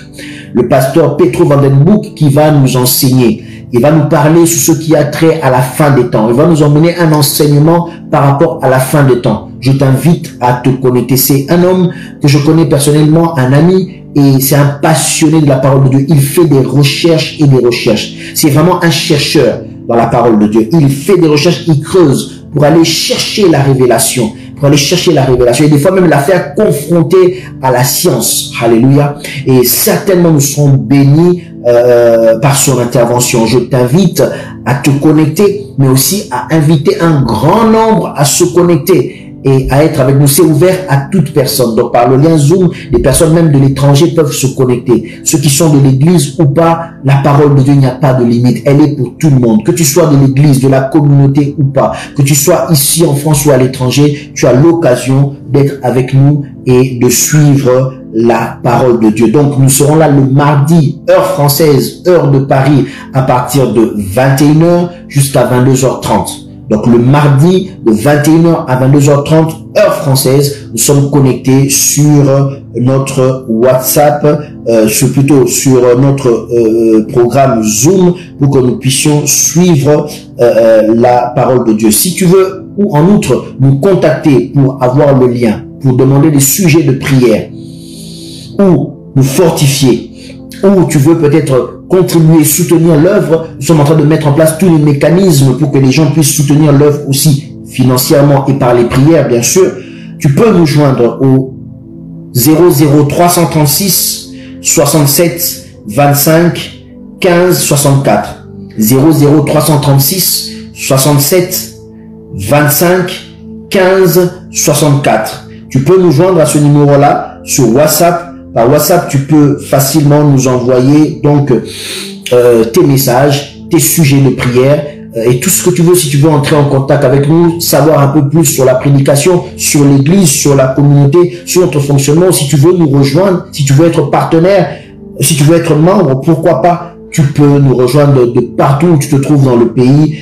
Le pasteur Petro Vandenbroek qui va nous enseigner. Il va nous parler sur ce qui a trait à la fin des temps. Il va nous emmener un enseignement par rapport à la fin des temps. Je t'invite à te connecter. C'est un homme que je connais personnellement, un ami, et c'est un passionné de la parole de Dieu. Il fait des recherches et des recherches. C'est vraiment un chercheur dans la parole de Dieu. Il fait des recherches, il creuse pour aller chercher la révélation. Pour aller chercher la révélation. Et des fois même la faire confronter à la science. Alléluia. Et certainement nous serons bénis par son intervention. Je t'invite à te connecter, mais aussi à inviter un grand nombre à se connecter et à être avec nous. C'est ouvert à toute personne. Donc par le lien Zoom, les personnes même de l'étranger peuvent se connecter. Ceux qui sont de l'église ou pas, la parole de Dieu, il n'y a pas de limite. Elle est pour tout le monde. Que tu sois de l'église, de la communauté ou pas, que tu sois ici en France ou à l'étranger, tu as l'occasion d'être avec nous et de suivre la parole de Dieu. Donc, nous serons là le mardi, heure française, heure de Paris, à partir de 21h jusqu'à 22h30. Donc, le mardi, de 21h à 22h30, heure française, nous sommes connectés sur notre WhatsApp, sur notre programme Zoom, pour que nous puissions suivre la parole de Dieu. Si tu veux, ou en outre, nous contacter pour avoir le lien, pour demander des sujets de prière, ou nous fortifier, ou tu veux peut-être contribuer, soutenir l'œuvre, nous sommes en train de mettre en place tous les mécanismes pour que les gens puissent soutenir l'œuvre aussi financièrement et par les prières, bien sûr. Tu peux nous joindre au 00336 67 25 15 64 00336 67 25 15 64. Tu peux nous joindre à ce numéro-là sur WhatsApp. Par WhatsApp, tu peux facilement nous envoyer donc tes messages, tes sujets de prière et tout ce que tu veux. Si tu veux entrer en contact avec nous, savoir un peu plus sur la prédication, sur l'église, sur la communauté, sur notre fonctionnement, si tu veux nous rejoindre, si tu veux être partenaire, si tu veux être membre, pourquoi pas, tu peux nous rejoindre de partout où tu te trouves dans le pays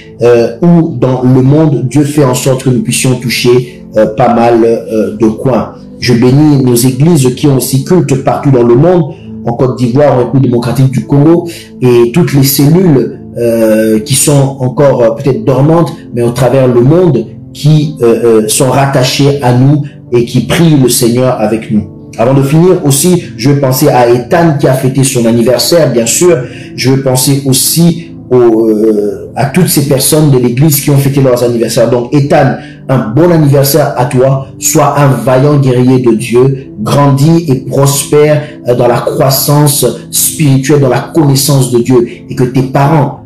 ou dans le monde. Dieu fait en sorte que nous puissions toucher pas mal de coins. Je bénis nos églises qui ont aussi culte partout dans le monde, en Côte d'Ivoire, en République démocratique du Congo, et toutes les cellules qui sont encore peut-être dormantes, mais au travers le monde, qui sont rattachées à nous et qui prient le Seigneur avec nous. Avant de finir aussi, je veux penser à Ethan qui a fêté son anniversaire, bien sûr. Je veux penser aussi à toutes ces personnes de l'église qui ont fêté leurs anniversaires. Donc Ethan, un bon anniversaire à toi. Sois un vaillant guerrier de Dieu. Grandis et prospère dans la croissance spirituelle, dans la connaissance de Dieu. Et que tes parents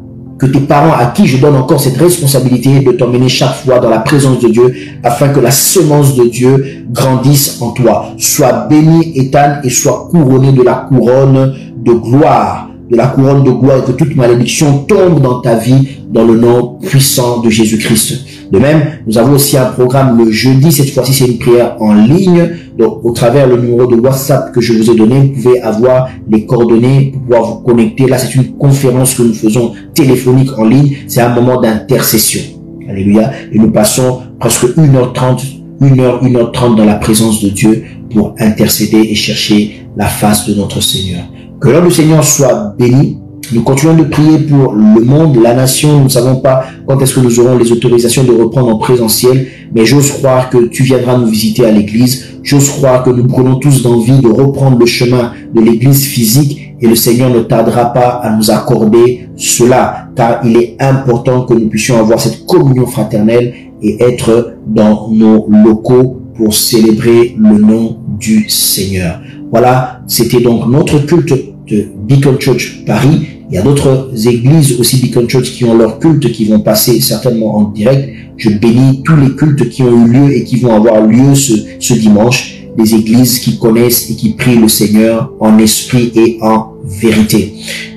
à qui je donne encore cette responsabilité de t'emmener chaque fois dans la présence de Dieu, afin que la semence de Dieu grandisse en toi. Sois béni, Ethan, et sois couronné de la couronne de gloire. De la couronne de gloire, et que toute malédiction tombe dans ta vie dans le nom puissant de Jésus-Christ. De même, nous avons aussi un programme le jeudi. Cette fois-ci, c'est une prière en ligne. Donc, au travers le numéro de WhatsApp que je vous ai donné, vous pouvez avoir les coordonnées pour pouvoir vous connecter. Là, c'est une conférence que nous faisons téléphonique en ligne. C'est un moment d'intercession. Alléluia. Et nous passons presque 1h30 dans la présence de Dieu pour intercéder et chercher la face de notre Seigneur. Que l'heure du Seigneur soit béni. Nous continuons de prier pour le monde, la nation. Nous ne savons pas quand est-ce que nous aurons les autorisations de reprendre en présentiel, mais j'ose croire que tu viendras nous visiter à l'église. J'ose croire que nous prenons tous d'envie de reprendre le chemin de l'église physique, et le Seigneur ne tardera pas à nous accorder cela, car il est important que nous puissions avoir cette communion fraternelle et être dans nos locaux pour célébrer le nom du Seigneur. Voilà, c'était donc notre culte de Beacon Church Paris. Il y a d'autres églises aussi Beacon Church qui ont leur culte, qui vont passer certainement en direct. Je bénis tous les cultes qui ont eu lieu et qui vont avoir lieu ce dimanche. Des églises qui connaissent et qui prient le Seigneur en esprit et en vérité.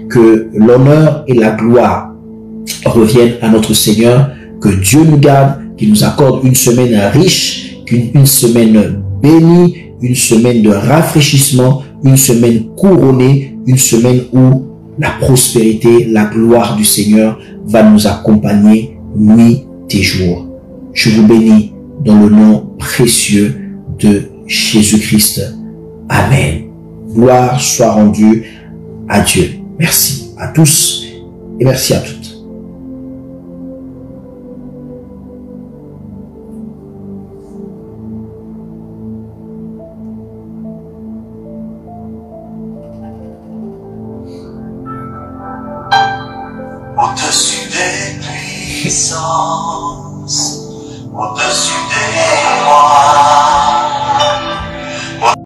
Que l'honneur et la gloire reviennent à notre Seigneur. Que Dieu nous garde, qu'il nous accorde une semaine riche, une semaine bénie, une semaine de rafraîchissement, une semaine couronnée, une semaine où la prospérité, la gloire du Seigneur va nous accompagner nuit et jour. Je vous bénis dans le nom précieux de Jésus-Christ. Amen. Gloire soit rendue à Dieu. Merci à tous et merci à toutes. Au-dessus des puissances, au-dessus